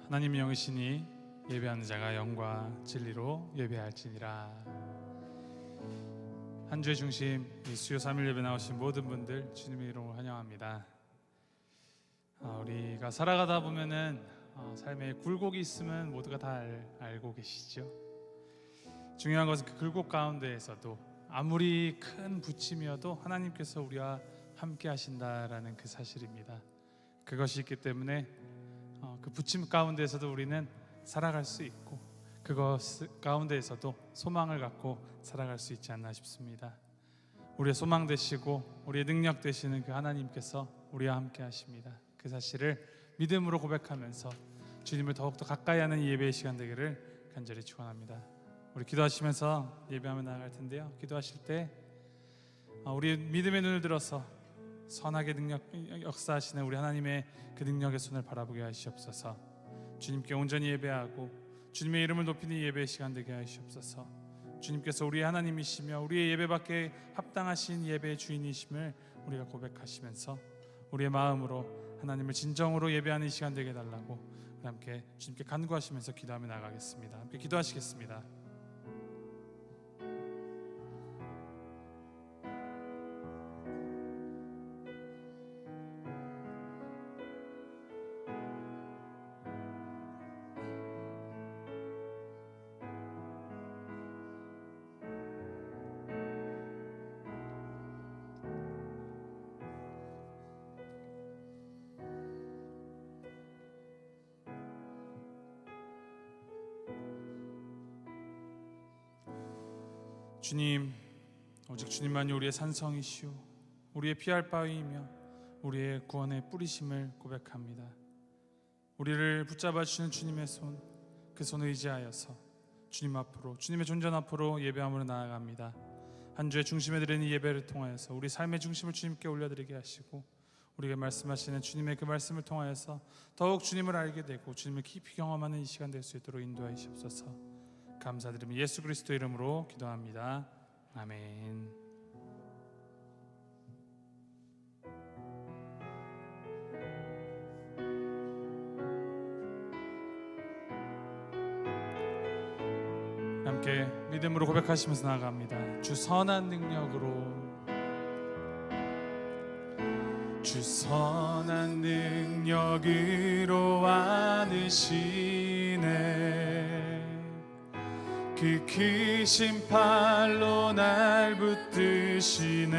하나님 영이시니 예배하는 자가 영과 진리로 예배할지니라. 한 주의 중심 이 수요 3일 예배 나오신 모든 분들 주님의 이름으로 환영합니다. 우리가 살아가다 보면은 삶에 굴곡이 있으면 모두가 다 알고 계시죠. 중요한 것은 그 굴곡 가운데에서도 아무리 큰 부침이어도 하나님께서 우리와 함께 하신다라는 그 사실입니다. 그것이 있기 때문에 그 부침 가운데에서도 우리는 살아갈 수 있고 그것 가운데에서도 소망을 갖고 살아갈 수 있지 않나 싶습니다. 우리의 소망 되시고 우리의 능력 되시는 그 하나님께서 우리와 함께 하십니다. 그 사실을 믿음으로 고백하면서 주님을 더욱더 가까이 하는 예배의 시간 되기를 간절히 축원합니다. 우리 기도하시면서 예배하며 나아갈 텐데요, 기도하실 때 우리 믿음의 눈을 들어서 선하게 역사하시는 우리 하나님의 그 능력의 손을 바라보게 하시옵소서. 주님께 온전히 예배하고 주님의 이름을 높이는 예배의 시간 되게 하시옵소서. 주님께서 우리의 하나님이시며 우리의 예배받게 합당하신 예배의 주인이심을 우리가 고백하시면서 우리의 마음으로 하나님을 진정으로 예배하는 시간 되게 해달라고 우리 함께 주님께 간구하시면서 기도하며 나가겠습니다. 함께 기도하시겠습니다. 주님, 오직 주님만이 우리의 산성이시오 우리의 피할 바위이며 우리의 구원의 뿌리심을 고백합니다. 우리를 붙잡아 주시는 주님의 손, 그 손을 의지하여서 주님 앞으로, 주님의 존전 앞으로 예배함으로 나아갑니다. 한 주의 중심에 드리는 예배를 통하여서 우리 삶의 중심을 주님께 올려드리게 하시고 우리에게 말씀하시는 주님의 그 말씀을 통하여서 더욱 주님을 알게 되고 주님을 깊이 경험하는 이 시간 될 수 있도록 인도하시옵소서. 감사드리며 예수 그리스도 이름으로 기도합니다. 아멘. 함께 믿음으로 고백하시면서 나아갑니다. 주 선한 능력으로, 주 선한 능력으로 안으시네. 그 크신 팔로 날 붙드시네.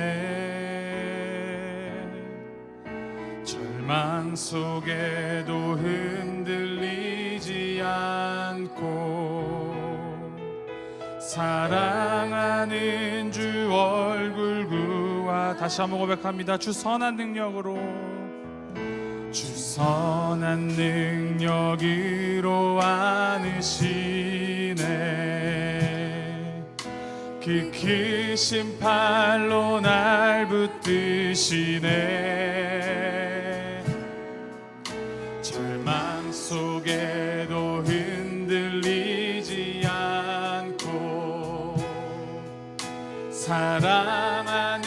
절망 속에도 흔들리지 않고 사랑하는 주 얼굴 구하. 다시 한번 고백합니다. 주 선한 능력으로, 주 선한 능력으로 안으시네. 그 크신 팔로 날 붙드시네. 절망 속에도 흔들리지 않고 사랑하는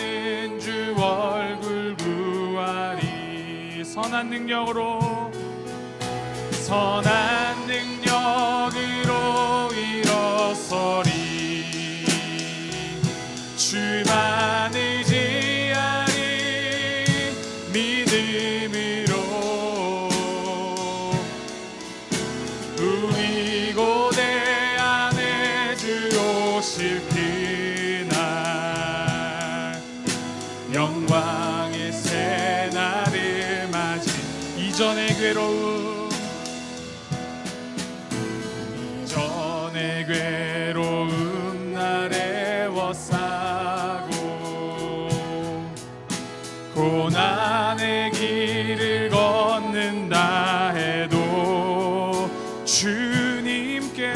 주 얼굴 구하리. 선한 능력으로, 선한 능력으로 일어서리. 주만 의지하리. 믿음으로 우리 고대 안에 주 오실 그날 영광의 새날을 맞이. 이전의 괴로움, 이전의 괴로움 날 애워싸고 고난의 길을 걷는다 해도 주님께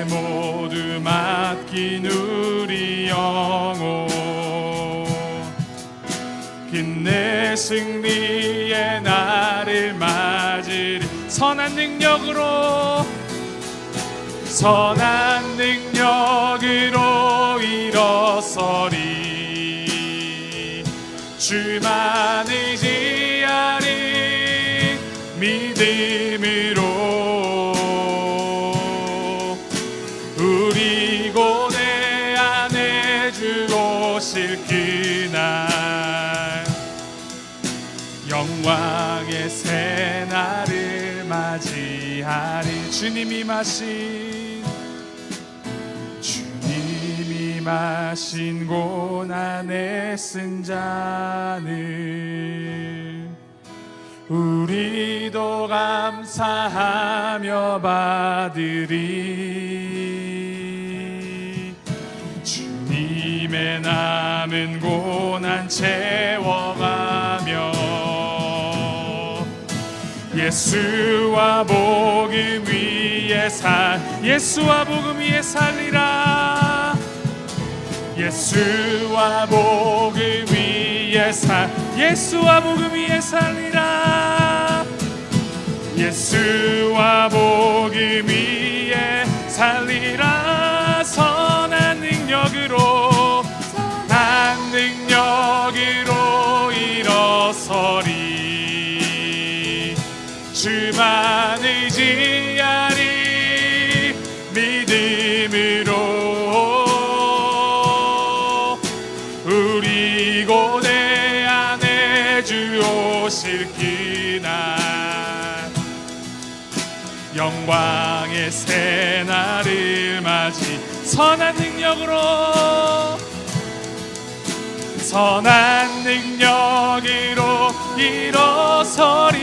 모두 맡긴 우리 영혼 빛내 승리의 날을 맞으리. 선한 능력으로, 선한 능력으로 일어서리. 주만 의지하리. 믿음 영광의 새날을 맞이하리. 주님이 마신 고난의 쓴 잔을 우리도 감사하며 받으리. 주님의 남은 고난 채워가며 예수와 복음 위에 예수와 복음 위에 살리라. 예수와 복음 위에 예수와 복음 위에 살리라. 예수와 복음 위에 살리라. 선한 능력으로 일어서리. 주만 의지하리. 믿음으로 우리 고대 안에 주 오실 그날 영광의 새날을 맞이 선한 능력으로 일어서리.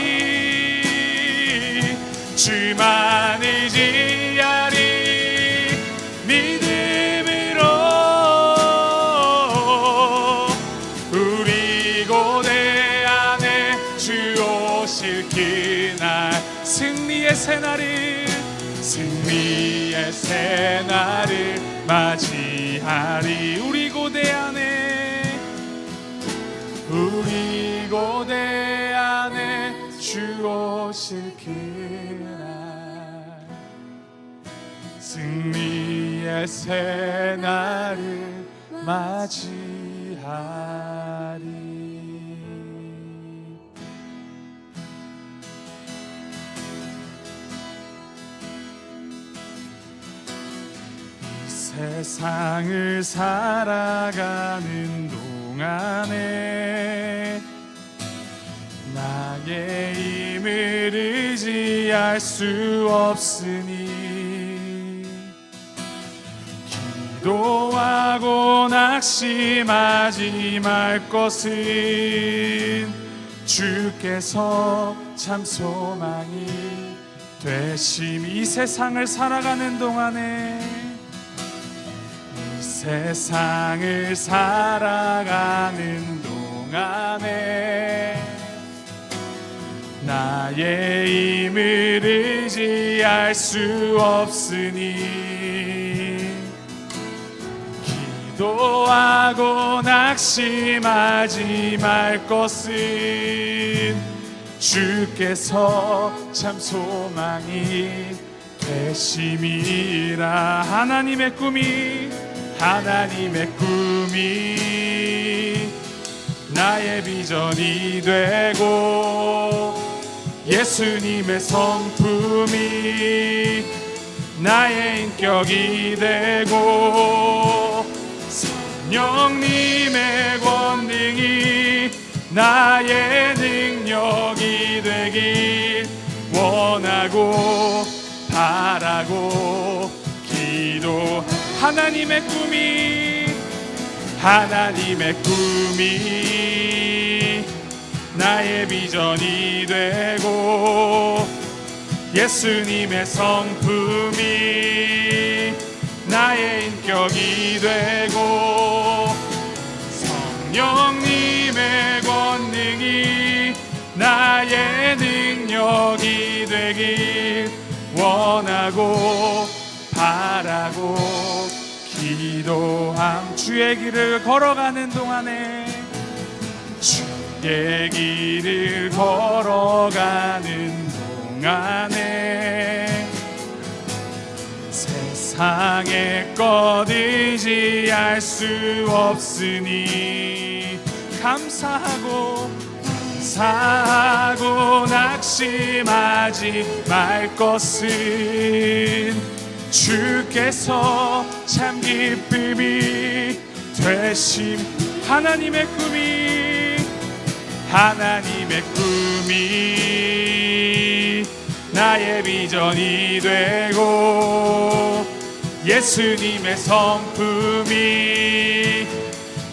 주만 의지하리. 믿음으로 우리 고대 안에 주 오실 그날 승리의 새날을 맞이하리. 우리 고대 안에 주 오실 그날 승리의 새날을 맞이하리. 세상을 살아가는 동안에 나의 힘을 의지할 수 없으니 기도하고 낙심하지 말 것은 주께서 참 소망이 되심. 이 세상을 살아가는 동안에 나의 힘을 의지할 수 없으니 기도하고 낙심하지 말 것은 주께서 참 소망이 되심이라. 하나님의 꿈이 나의 비전이 되고 예수님의 성품이 나의 인격이 되고 성령님의 권능이 나의 능력이 되길 원하고 바라고 기도. 하나님의 꿈이 나의 비전이 되고 예수님의 성품이 나의 인격이 되고 성령님의 권능이 나의 능력이 되길 원하고 바라고 기도함. 주의 길을 걸어가는 동안에 세상의 것 의지할 수 없으니 감사하고 낙심하지 말 것은 주께서 참 기쁨이 되심. 하나님의 하나님의 꿈이 나의 비전이 되고 예수님의 성품이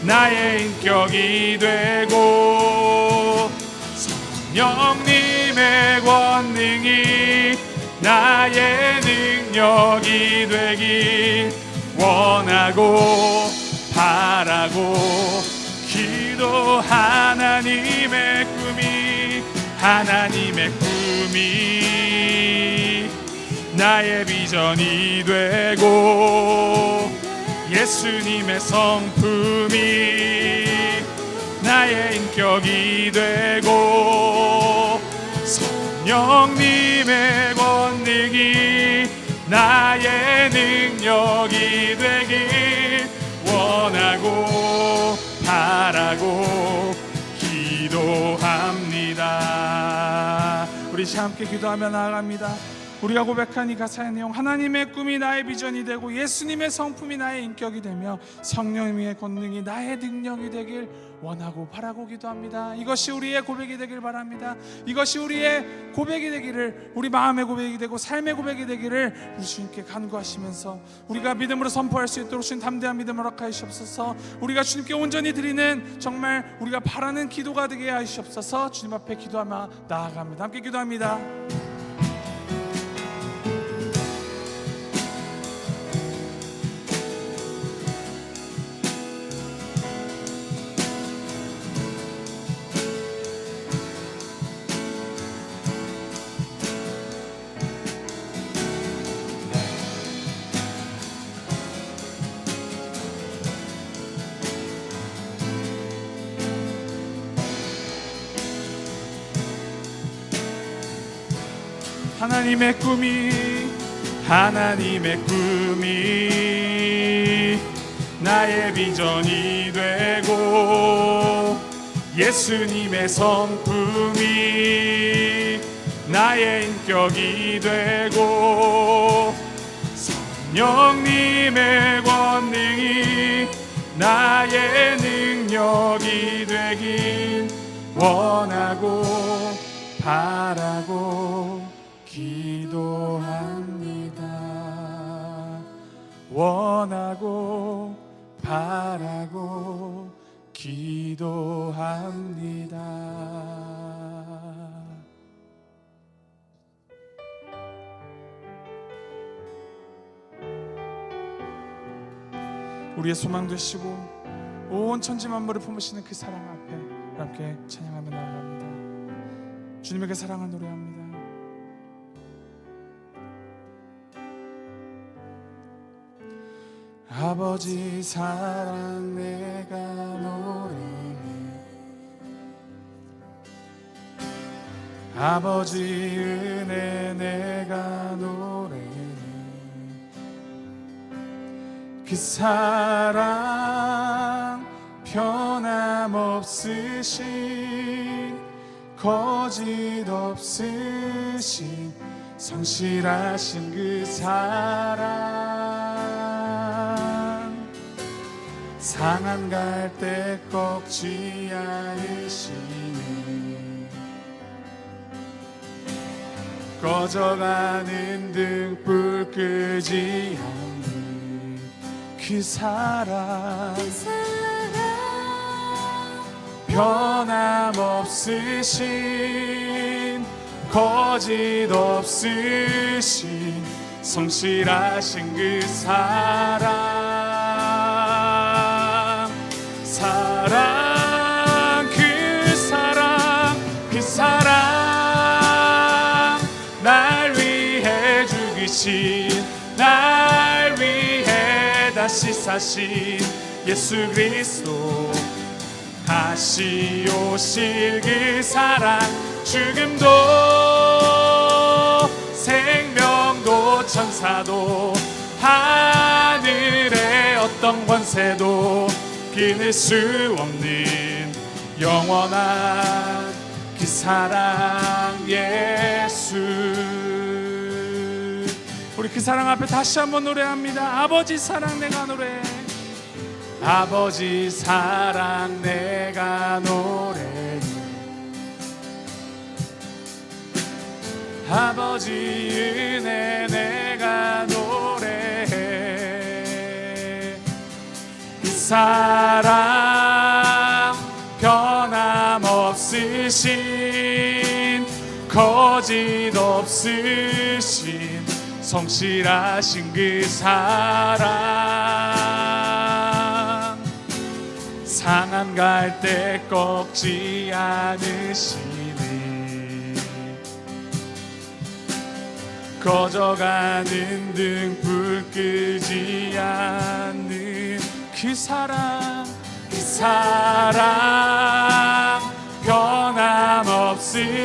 나의 인격이 되고 성령님의 권능이 나의 능력이 되길 원하고 바라고 기도. 하나님의 꿈이 나의 비전이 되고 예수님의 성품이 나의 인격이 되고 성령님의 권능이 나의 능력이 되길 원하고 바라고 기도합니다. 우리 함께 기도하며 나아갑니다. 우리가 고백한 이 가사의 내용, 하나님의 꿈이 나의 비전이 되고 예수님의 성품이 나의 인격이 되며 성령님의 권능이 나의 능력이 되길 원하고 바라고 기도합니다. 이것이 우리의 고백이 되길 바랍니다. 이것이 우리의 고백이 되기를, 우리 마음의 고백이 되고 삶의 고백이 되기를 우리 주님께 간구하시면서 우리가 믿음으로 선포할 수 있도록 주님 담대한 믿음을 허락하시옵소서. 우리가 주님께 온전히 드리는 정말 우리가 바라는 기도가 되게 하시옵소서. 주님 앞에 기도하며 나아갑니다. 함께 기도합니다. 하나님의 꿈이 나의 비전이 되고 예수님의 성품이 나의 인격이 되고 성령님의 권능이 나의 능력이 되길 원하고 바라고 기도합니다. 원하고 바라고 기도합니다. 우리의 소망 되시고 온 천지 만물을 품으시는 그 사랑 앞에 함께 찬양하며 나아갑니다. 주님에게 사랑을 노래합니다. 아버지 사랑 내가 노래해, 아버지 은혜 내가 노래해. 그 사랑 변함없으신 거짓 없으신 성실하신 그 사랑, 상한 갈대 꺾지 않으시네. 꺼져가는 등불 끄지 않는 그 사랑, 변함없으신 거짓 없으신 성실하신 그 사랑, 그 사랑 날 위해 죽이신, 날 위해 다시 사신 예수 그리스도, 다시 오실 그 사랑, 죽음도 생명도 천사도 하늘의 어떤 권세도 끊을 수 없는 영원한 그 사랑 예수. 우리 그 사랑 앞에 다시 한번 노래합니다. 아버지 사랑 내가 노래해, 아버지 사랑 내가 노래해. 아버지 은혜 내가 노래해. 그 사랑 변함없으신 거짓 없으신 성실하신 그 사랑 상한 갈대 꺾지 않으시네. 꺼져가는 등불 끄지 않는 그 사랑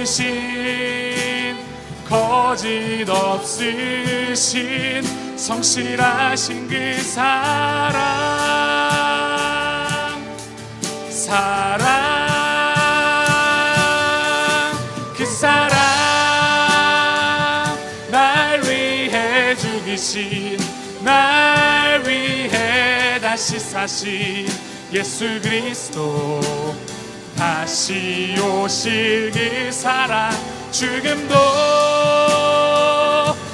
변함없으신 거짓 없으신 성실하신 그 그 사랑 날 위해 죽이신 날 위해 다시 사신 예수 그리스도 다시 오실 그 사랑 죽음도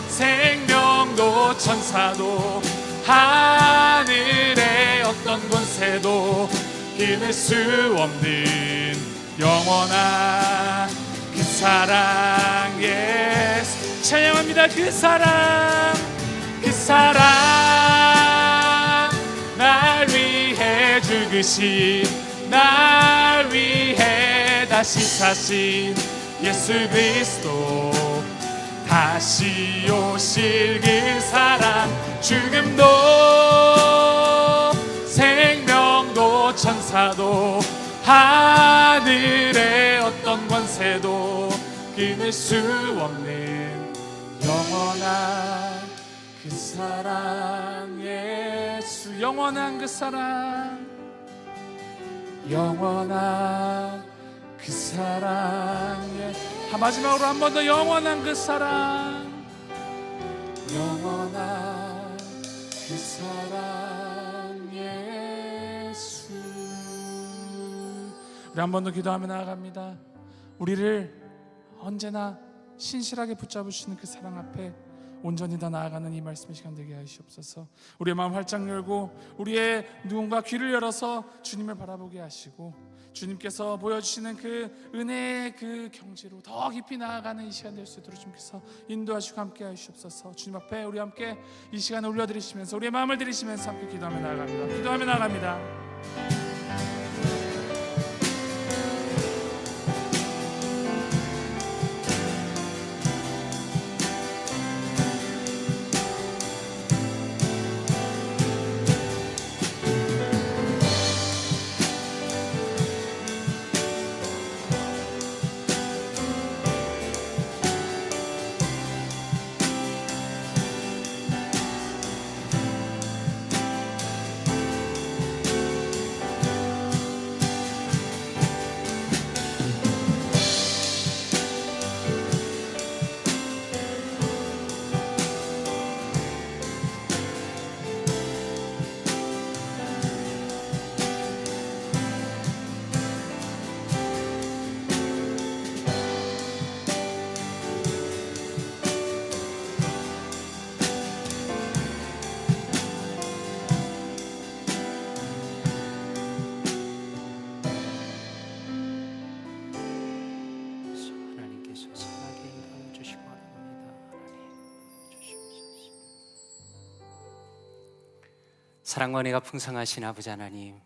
생명도 천사도 하늘의 어떤 권세도 이길 수 없는 영원한 그 사랑 예수 찬양합니다. 그 사랑 날 위해 죽으신 날 위해 다시 사신 예수 그리스도 다시 오실 그 사랑 죽음도 생명도 천사도 하늘의 어떤 권세도 끊을 수 없는 영원한 그 사랑 예수 영원한 그 사랑 영원한 그 사랑 마지막으로 한 번 더 영원한 그 사랑 영원한 그 사랑 예수. 우리 한 번 더 기도하며 나아갑니다. 우리를 언제나 신실하게 붙잡으시는 그 사랑 앞에 온전히 다 나아가는 이 말씀의 시간 되게 하시옵소서. 우리의 마음 활짝 열고 우리의 누군가 귀를 열어서 주님을 바라보게 하시고 주님께서 보여주시는 그 은혜의 그 경지로 더 깊이 나아가는 이 시간 될 수 있도록 주님께서 인도하시고 함께 하시옵소서. 주님 앞에 우리 함께 이 시간을 올려드리시면서 우리의 마음을 드리시면서 함께 기도하며 나아갑니다. 기도하며 나아갑니다. 사랑과 은혜가 풍성하신 아버지 하나님,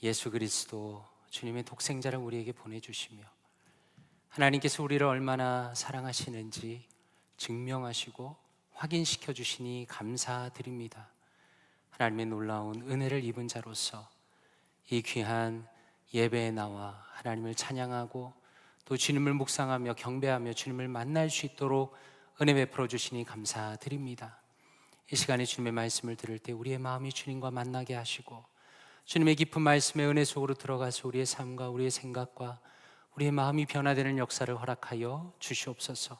예수 그리스도 주님의 독생자를 우리에게 보내주시며 하나님께서 우리를 얼마나 사랑하시는지 증명하시고 확인시켜 주시니 감사드립니다. 하나님의 놀라운 은혜를 입은 자로서 이 귀한 예배에 나와 하나님을 찬양하고 또 주님을 묵상하며 경배하며 주님을 만날 수 있도록 은혜 베풀어 주시니 감사드립니다. 이 시간에 주님의 말씀을 들을 때 우리의 마음이 주님과 만나게 하시고 주님의 깊은 말씀의 은혜 속으로 들어가서 우리의 삶과 우리의 생각과 우리의 마음이 변화되는 역사를 허락하여 주시옵소서.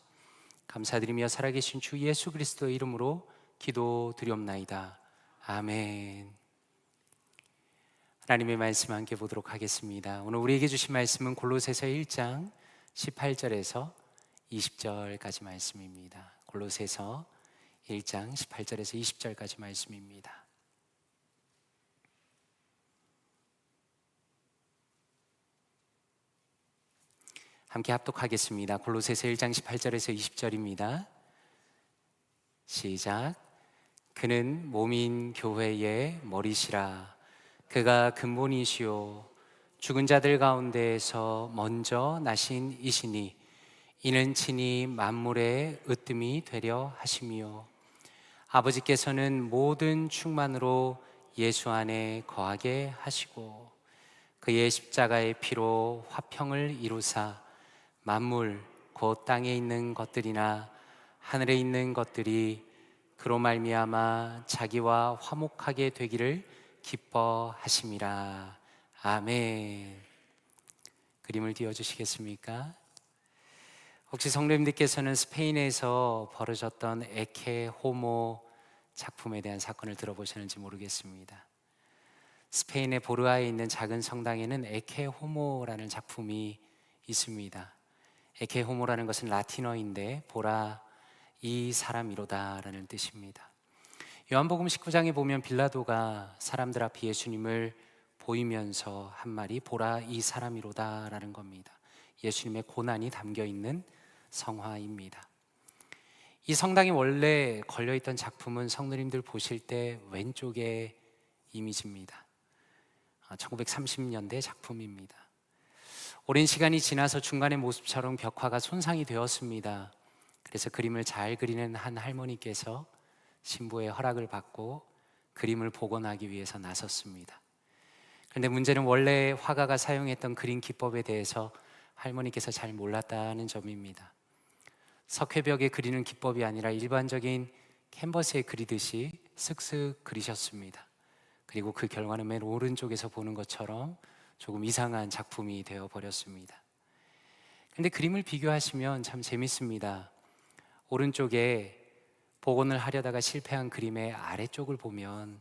감사드리며 살아계신 주 예수 그리스도의 이름으로 기도드리옵나이다. 아멘. 하나님의 말씀 함께 보도록 하겠습니다. 오늘 우리에게 주신 말씀은 골로새서 1장 18절에서 20절까지 말씀입니다. 골로새서 1장 18절에서 20절까지 말씀입니다. 함께 합독하겠습니다. 골로새서 1장 18절에서 20절입니다. 시작. 그는 몸인 교회의 머리시라. 그가 근본이시요 죽은 자들 가운데에서 먼저 나신 이시니 이는 친히 만물의 으뜸이 되려 하심이요 아버지께서는 모든 충만으로 예수 안에 거하게 하시고 그의 십자가의 피로 화평을 이루사 만물 곧 땅에 있는 것들이나 하늘에 있는 것들이 그로 말미암아 자기와 화목하게 되기를 기뻐하심이라. 아멘. 그림을 띄워주시겠습니까? 혹시 성도님들께서는 스페인에서 벌어졌던 에케 호모 작품에 대한 사건을 들어보셨는지 모르겠습니다. 스페인의 보르아에 있는 작은 성당에는 에케 호모라는 작품이 있습니다. 에케 호모라는 것은 라틴어인데 보라 이 사람이로다라는 뜻입니다. 요한복음 19장에 보면 빌라도가 사람들 앞에 예수님을 보이면서 한 말이 보라 이 사람이로다라는 겁니다. 예수님의 고난이 담겨 있는 성화입니다. 이 성당에 원래 걸려있던 작품은 성도님들 보실 때 왼쪽의 이미지입니다. 1930년대 작품입니다. 오랜 시간이 지나서 중간의 모습처럼 벽화가 손상이 되었습니다. 그래서 그림을 잘 그리는 한 할머니께서 신부의 허락을 받고 그림을 복원하기 위해서 나섰습니다. 그런데 문제는 원래 화가가 사용했던 그림 기법에 대해서 할머니께서 잘 몰랐다는 점입니다. 석회벽에 그리는 기법이 아니라 일반적인 캔버스에 그리듯이 쓱쓱 그리셨습니다. 그리고 그 결과는 맨 오른쪽에서 보는 것처럼 조금 이상한 작품이 되어버렸습니다. 그런데 그림을 비교하시면 참 재밌습니다. 오른쪽에 복원을 하려다가 실패한 그림의 아래쪽을 보면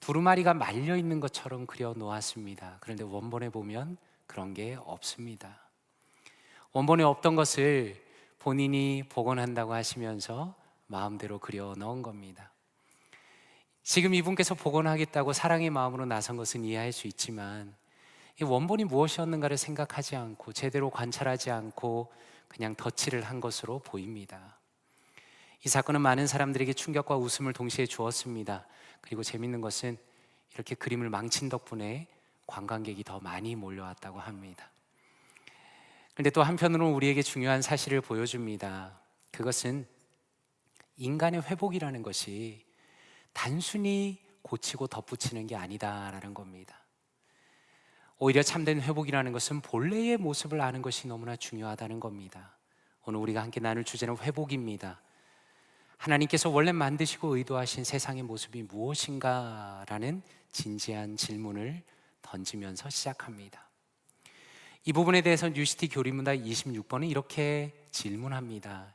두루마리가 말려 있는 것처럼 그려 놓았습니다. 그런데 원본에 보면 그런 게 없습니다. 원본에 없던 것을 본인이 복원한다고 하시면서 마음대로 그려 넣은 겁니다. 지금 이분께서 복원하겠다고 사랑의 마음으로 나선 것은 이해할 수 있지만 이 원본이 무엇이었는가를 생각하지 않고 제대로 관찰하지 않고 그냥 덧칠을 한 것으로 보입니다. 이 사건은 많은 사람들에게 충격과 웃음을 동시에 주었습니다. 그리고 재밌는 것은 이렇게 그림을 망친 덕분에 관광객이 더 많이 몰려왔다고 합니다. 그런데 또 한편으로는 우리에게 중요한 사실을 보여줍니다. 그것은 인간의 회복이라는 것이 단순히 고치고 덧붙이는 게 아니다라는 겁니다. 오히려 참된 회복이라는 것은 본래의 모습을 아는 것이 너무나 중요하다는 겁니다. 오늘 우리가 함께 나눌 주제는 회복입니다. 하나님께서 원래 만드시고 의도하신 세상의 모습이 무엇인가라는 진지한 질문을 던지면서 시작합니다. 이 부분에 대해서 뉴시티 교리문답 26번은 이렇게 질문합니다.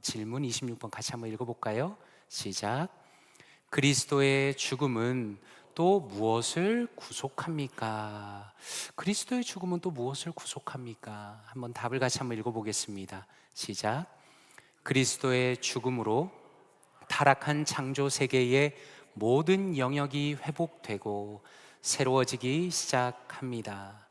질문 26번 같이 한번 읽어볼까요? 시작. 그리스도의 죽음은 또 무엇을 구속합니까? 그리스도의 죽음은 또 무엇을 구속합니까? 한번 답을 같이 한번 읽어보겠습니다. 시작. 그리스도의 죽음으로 타락한 창조 세계의 모든 영역이 회복되고 새로워지기 시작합니다.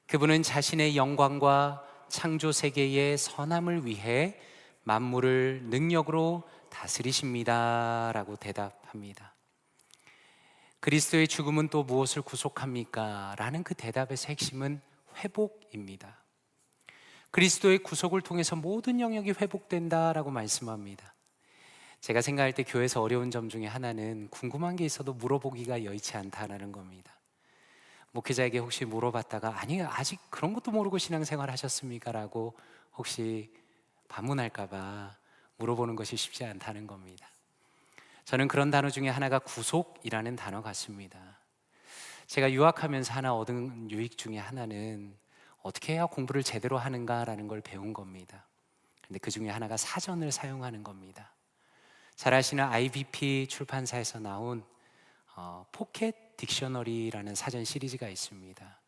그분은 자신의 영광과 창조 세계의 선함을 위해 만물을 능력으로 다스리십니다 라고 대답합니다. 그리스도의 죽음은 또 무엇을 구속합니까? 라는 그 대답에서 핵심은 회복입니다. 그리스도의 구속을 통해서 모든 영역이 회복된다라고 말씀합니다. 제가 생각할 때 교회에서 어려운 점 중에 하나는 궁금한 게 있어도 물어보기가 여의치 않다라는 겁니다. 목회자에게 혹시 물어봤다가 아니 아직 그런 것도 모르고 신앙생활 하셨습니까? 라고 혹시 반문할까 봐 물어보는 것이 쉽지 않다는 겁니다. 저는 그런 단어 중에 하나가 구속이라는 단어 같습니다. 제가 유학하면서 하나 얻은 유익 중에 하나는 어떻게 해야 공부를 제대로 하는가라는 걸 배운 겁니다. 근데 그 중에 하나가 사전을 사용하는 겁니다. 잘 아시는 IBP 출판사에서 나온 포켓 딕셔너리라는 사전 시리즈가 있습니다.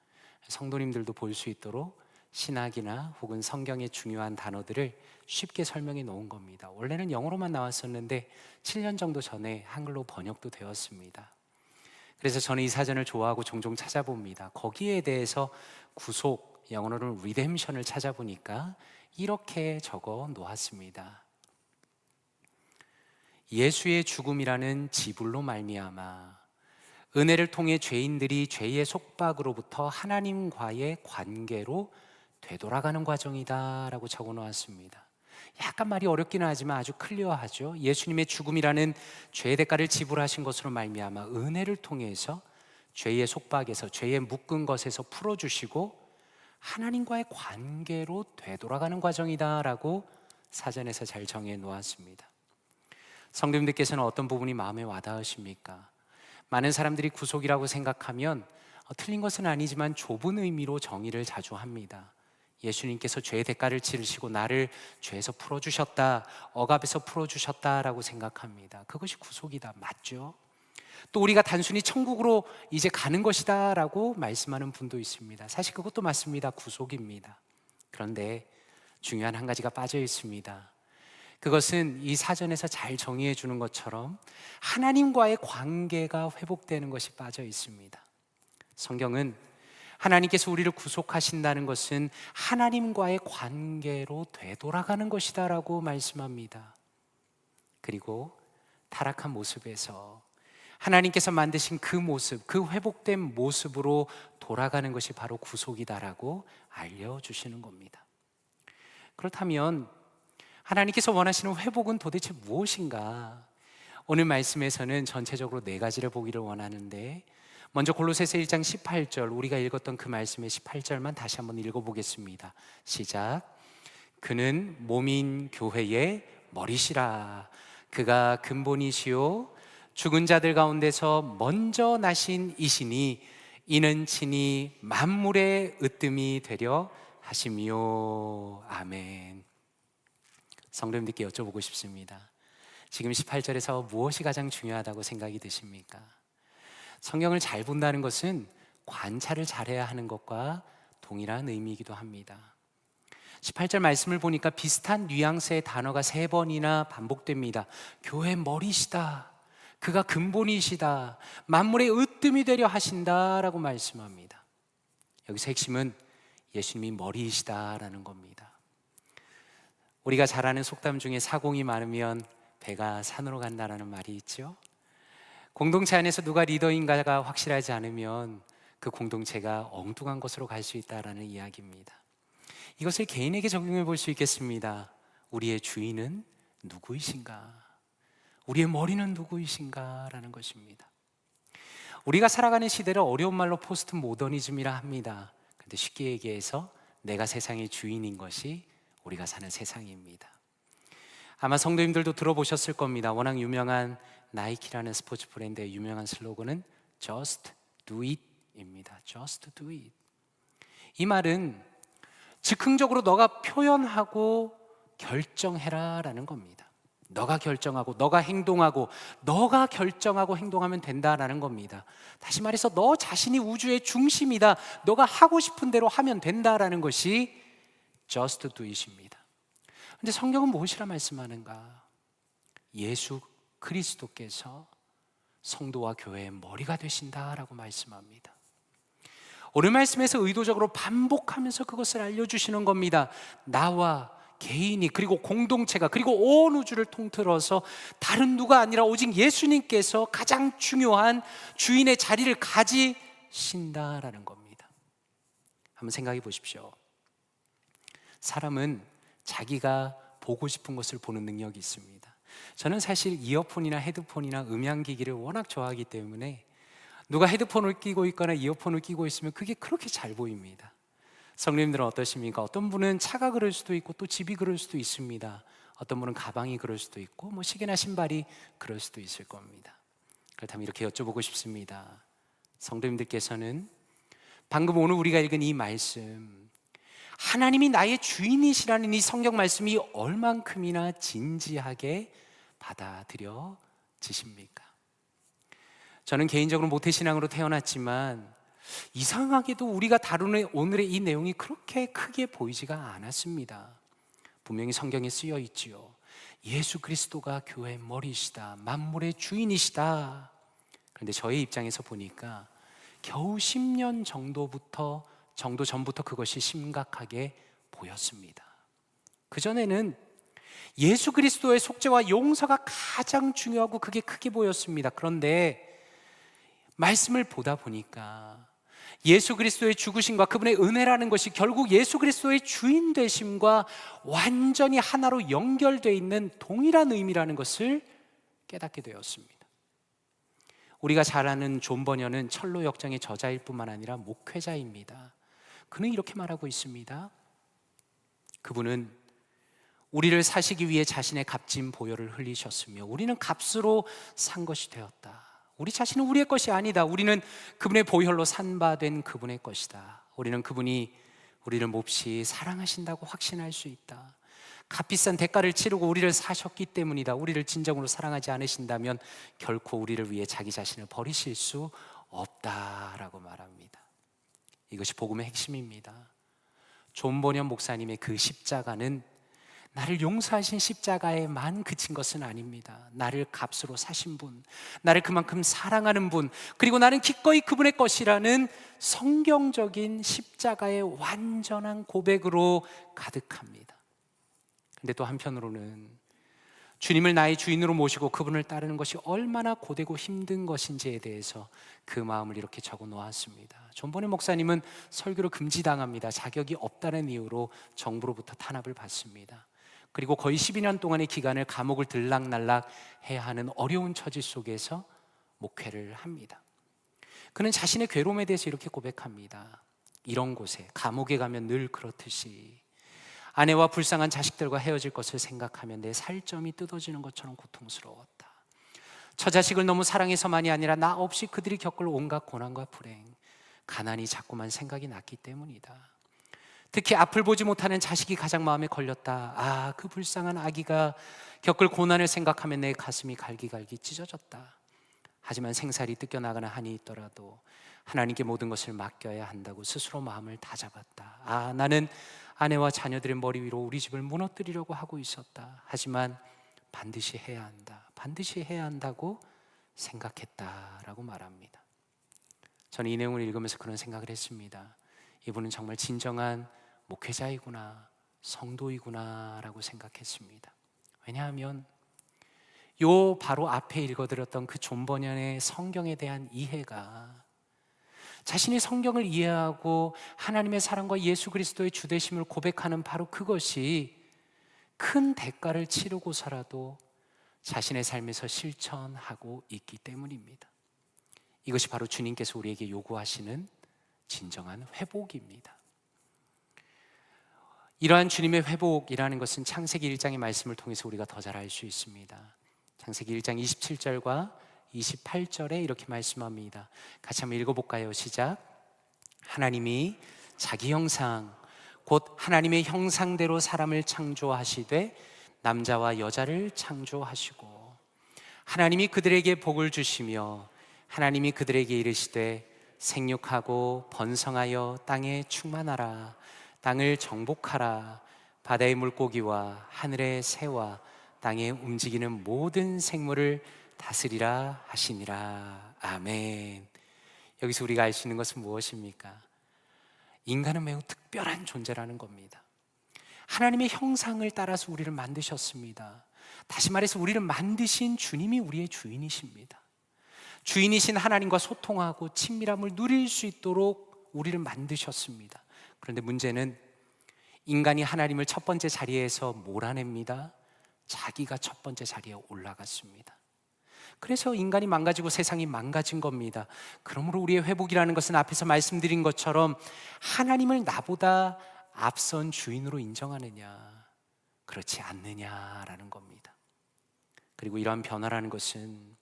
성도님들도 볼 수 있도록 신학이나 혹은 성경의 중요한 단어들을 쉽게 설명해 놓은 겁니다. 원래는 영어로만 나왔었는데 7년 정도 전에 한글로 번역도 되었습니다. 그래서 저는 이 사전을 좋아하고 종종 찾아봅니다. 거기에 대해서 구속, 영어로는 리뎀션을 찾아보니까 이렇게 적어 놓았습니다. 예수의 죽음이라는 지불로 말미암아 은혜를 통해 죄인들이 죄의 속박으로부터 하나님과의 관계로 되돌아가는 과정이다 라고 적어 놓았습니다. 약간 말이 어렵기는 하지만 아주 클리어하죠. 예수님의 죽음이라는 죄의 대가를 지불하신 것으로 말미암아 은혜를 통해서 죄의 속박에서, 죄의 묶은 것에서 풀어주시고 하나님과의 관계로 되돌아가는 과정이다 라고 사전에서 잘 정해 놓았습니다. 성도님들께서는 어떤 부분이 마음에 와닿으십니까? 많은 사람들이 구속이라고 생각하면 틀린 것은 아니지만 좁은 의미로 정의를 자주 합니다. 예수님께서 죄의 대가를 치르시고 나를 죄에서 풀어주셨다, 억압에서 풀어주셨다라고 생각합니다. 그것이 구속이다, 맞죠? 또 우리가 단순히 천국으로 이제 가는 것이다 라고 말씀하는 분도 있습니다. 사실 그것도 맞습니다. 구속입니다. 그런데 중요한 한 가지가 빠져 있습니다. 그것은 이 사전에서 잘 정의해 주는 것처럼 하나님과의 관계가 회복되는 것이 빠져 있습니다. 성경은 하나님께서 우리를 구속하신다는 것은 하나님과의 관계로 되돌아가는 것이다 라고 말씀합니다. 그리고 타락한 모습에서 하나님께서 만드신 그 모습, 그 회복된 모습으로 돌아가는 것이 바로 구속이다라고 알려주시는 겁니다. 그렇다면 하나님께서 원하시는 회복은 도대체 무엇인가? 오늘 말씀에서는 전체적으로 4가지를 보기를 원하는데, 먼저 골로새서 1장 18절, 우리가 읽었던 그 말씀의 18절만 다시 한번 읽어보겠습니다. 시작. 그는 몸인 교회의 머리시라. 그가 근본이시요 죽은 자들 가운데서 먼저 나신 이시니 이는 친히 만물의 으뜸이 되려 하심이요. 아멘. 성도님들께 여쭤보고 싶습니다. 지금 18절에서 무엇이 가장 중요하다고 생각이 드십니까? 성경을 잘 본다는 것은 관찰을 잘해야 하는 것과 동일한 의미이기도 합니다. 18절 말씀을 보니까 비슷한 뉘앙스의 단어가 3번이나 반복됩니다. 교회 머리시다, 그가 근본이시다, 만물의 으뜸이 되려 하신다라고 말씀합니다. 여기서 핵심은 예수님이 머리이시다라는 겁니다. 우리가 잘 아는 속담 중에 사공이 많으면 배가 산으로 간다라는 말이 있죠. 공동체 안에서 누가 리더인가가 확실하지 않으면 그 공동체가 엉뚱한 곳으로 갈 수 있다라는 이야기입니다. 이것을 개인에게 적용해 볼 수 있겠습니다. 우리의 주인은 누구이신가? 우리의 머리는 누구이신가? 라는 것입니다. 우리가 살아가는 시대를 어려운 말로 포스트 모더니즘이라 합니다. 그런데 쉽게 얘기해서 내가 세상의 주인인 것이 우리가 사는 세상입니다. 아마 성도님들도 들어보셨을 겁니다. 워낙 유명한 나이키라는 스포츠 브랜드의 유명한 슬로건은 Just do it 입니다. Just do it. 이 말은 즉흥적으로 너가 표현하고 결정해라 라는 겁니다. 너가 결정하고 너가 행동하고 너가 결정하고 행동하면 된다라는 겁니다. 다시 말해서 너 자신이 우주의 중심이다, 너가 하고 싶은 대로 하면 된다라는 것이 Just do it입니다. 그런데 성경은 무엇이라 말씀하는가? 예수 그리스도께서 성도와 교회의 머리가 되신다라고 말씀합니다. 오늘 말씀에서 의도적으로 반복하면서 그것을 알려주시는 겁니다. 나와 개인이, 그리고 공동체가, 그리고 온 우주를 통틀어서 다른 누가 아니라 오직 예수님께서 가장 중요한 주인의 자리를 가지신다라는 겁니다. 한번 생각해 보십시오. 사람은 자기가 보고 싶은 것을 보는 능력이 있습니다. 저는 사실 이어폰이나 헤드폰이나 음향기기를 워낙 좋아하기 때문에 누가 헤드폰을 끼고 있거나 이어폰을 끼고 있으면 그게 그렇게 잘 보입니다. 성도님들은 어떠십니까? 어떤 분은 차가 그럴 수도 있고 또 집이 그럴 수도 있습니다. 어떤 분은 가방이 그럴 수도 있고 뭐 시계나 신발이 그럴 수도 있을 겁니다. 그렇다면 이렇게 여쭤보고 싶습니다. 성도님들께서는 방금 오늘 우리가 읽은 이 말씀, 하나님이 나의 주인이시라는 이 성경 말씀이 얼만큼이나 진지하게 받아들여지십니까? 저는 개인적으로 모태신앙으로 태어났지만 이상하게도 우리가 다루는 오늘의 이 내용이 그렇게 크게 보이지가 않았습니다. 분명히 성경에 쓰여 있지요. 예수 그리스도가 교회의 머리이시다, 만물의 주인이시다. 그런데 저의 입장에서 보니까 겨우 10년 정도 전부터 그것이 심각하게 보였습니다. 그전에는 예수 그리스도의 속죄와 용서가 가장 중요하고 그게 크게 보였습니다. 그런데 말씀을 보다 보니까 예수 그리스도의 죽으심과 그분의 은혜라는 것이 결국 예수 그리스도의 주인 되심과 완전히 하나로 연결되어 있는 동일한 의미라는 것을 깨닫게 되었습니다. 우리가 잘 아는 존 버녀는 철로 역정의 저자일 뿐만 아니라 목회자입니다. 그는 이렇게 말하고 있습니다. 그분은 우리를 사시기 위해 자신의 값진 보혈을 흘리셨으며 우리는 값으로 산 것이 되었다. 우리 자신은 우리의 것이 아니다. 우리는 그분의 보혈로 산 바 된 그분의 것이다. 우리는 그분이 우리를 몹시 사랑하신다고 확신할 수 있다. 값비싼 대가를 치르고 우리를 사셨기 때문이다. 우리를 진정으로 사랑하지 않으신다면 결코 우리를 위해 자기 자신을 버리실 수 없다라고 말합니다. 이것이 복음의 핵심입니다. 존 버년 목사님의 그 십자가는 나를 용서하신 십자가에만 그친 것은 아닙니다. 나를 값으로 사신 분, 나를 그만큼 사랑하는 분, 그리고 나는 기꺼이 그분의 것이라는 성경적인 십자가의 완전한 고백으로 가득합니다. 근데 또 한편으로는 주님을 나의 주인으로 모시고 그분을 따르는 것이 얼마나 고되고 힘든 것인지에 대해서 그 마음을 이렇게 적어 놓았습니다. 존 버년 목사님은 설교를 금지당합니다. 자격이 없다는 이유로 정부로부터 탄압을 받습니다. 그리고 거의 12년 동안의 기간을 감옥을 들락날락 해야 하는 어려운 처지 속에서 목회를 합니다. 그는 자신의 괴로움에 대해서 이렇게 고백합니다. 이런 곳에, 감옥에 가면 늘 그렇듯이 아내와 불쌍한 자식들과 헤어질 것을 생각하면 내 살점이 뜯어지는 것처럼 고통스러웠다. 처자식을 너무 사랑해서만이 아니라 나 없이 그들이 겪을 온갖 고난과 불행, 가난이 자꾸만 생각이 났기 때문이다. 특히 앞을 보지 못하는 자식이 가장 마음에 걸렸다. 그 불쌍한 아기가 겪을 고난을 생각하면 내 가슴이 갈기갈기 찢어졌다. 하지만 생살이 뜯겨나가는 한이 있더라도 하나님께 모든 것을 맡겨야 한다고 스스로 마음을 다잡았다. 나는 아내와 자녀들의 머리 위로 우리 집을 무너뜨리려고 하고 있었다. 하지만 반드시 해야 한다. 반드시 해야 한다고 생각했다라고 말합니다. 저는 이 내용을 읽으면서 그런 생각을 했습니다. 이분은 정말 진정한 목회자이구나, 성도이구나 라고 생각했습니다. 왜냐하면 요 바로 앞에 읽어드렸던 그 존 버년의 성경에 대한 이해가 자신이 성경을 이해하고 하나님의 사랑과 예수 그리스도의 주되심을 고백하는 바로 그것이 큰 대가를 치르고서라도 자신의 삶에서 실천하고 있기 때문입니다. 이것이 바로 주님께서 우리에게 요구하시는 진정한 회복입니다. 이러한 주님의 회복이라는 것은 창세기 1장의 말씀을 통해서 우리가 더 잘 알 수 있습니다. 창세기 1장 27절과 28절에 이렇게 말씀합니다. 같이 한번 읽어볼까요? 시작. 하나님이 자기 형상 곧 하나님의 형상대로 사람을 창조하시되 남자와 여자를 창조하시고 하나님이 그들에게 복을 주시며 하나님이 그들에게 이르시되 생육하고 번성하여 땅에 충만하라. 땅을 정복하라. 바다의 물고기와 하늘의 새와 땅에 움직이는 모든 생물을 다스리라 하시니라. 아멘. 여기서 우리가 알 수 있는 것은 무엇입니까? 인간은 매우 특별한 존재라는 겁니다. 하나님의 형상을 따라서 우리를 만드셨습니다. 다시 말해서 우리를 만드신 주님이 우리의 주인이십니다. 주인이신 하나님과 소통하고 친밀함을 누릴 수 있도록 우리를 만드셨습니다. 그런데 문제는 인간이 하나님을 첫 번째 자리에서 몰아냅니다. 자기가 첫 번째 자리에 올라갔습니다. 그래서 인간이 망가지고 세상이 망가진 겁니다. 그러므로 우리의 회복이라는 것은 앞에서 말씀드린 것처럼 하나님을 나보다 앞선 주인으로 인정하느냐, 그렇지 않느냐라는 겁니다. 그리고 이러한 변화라는 것은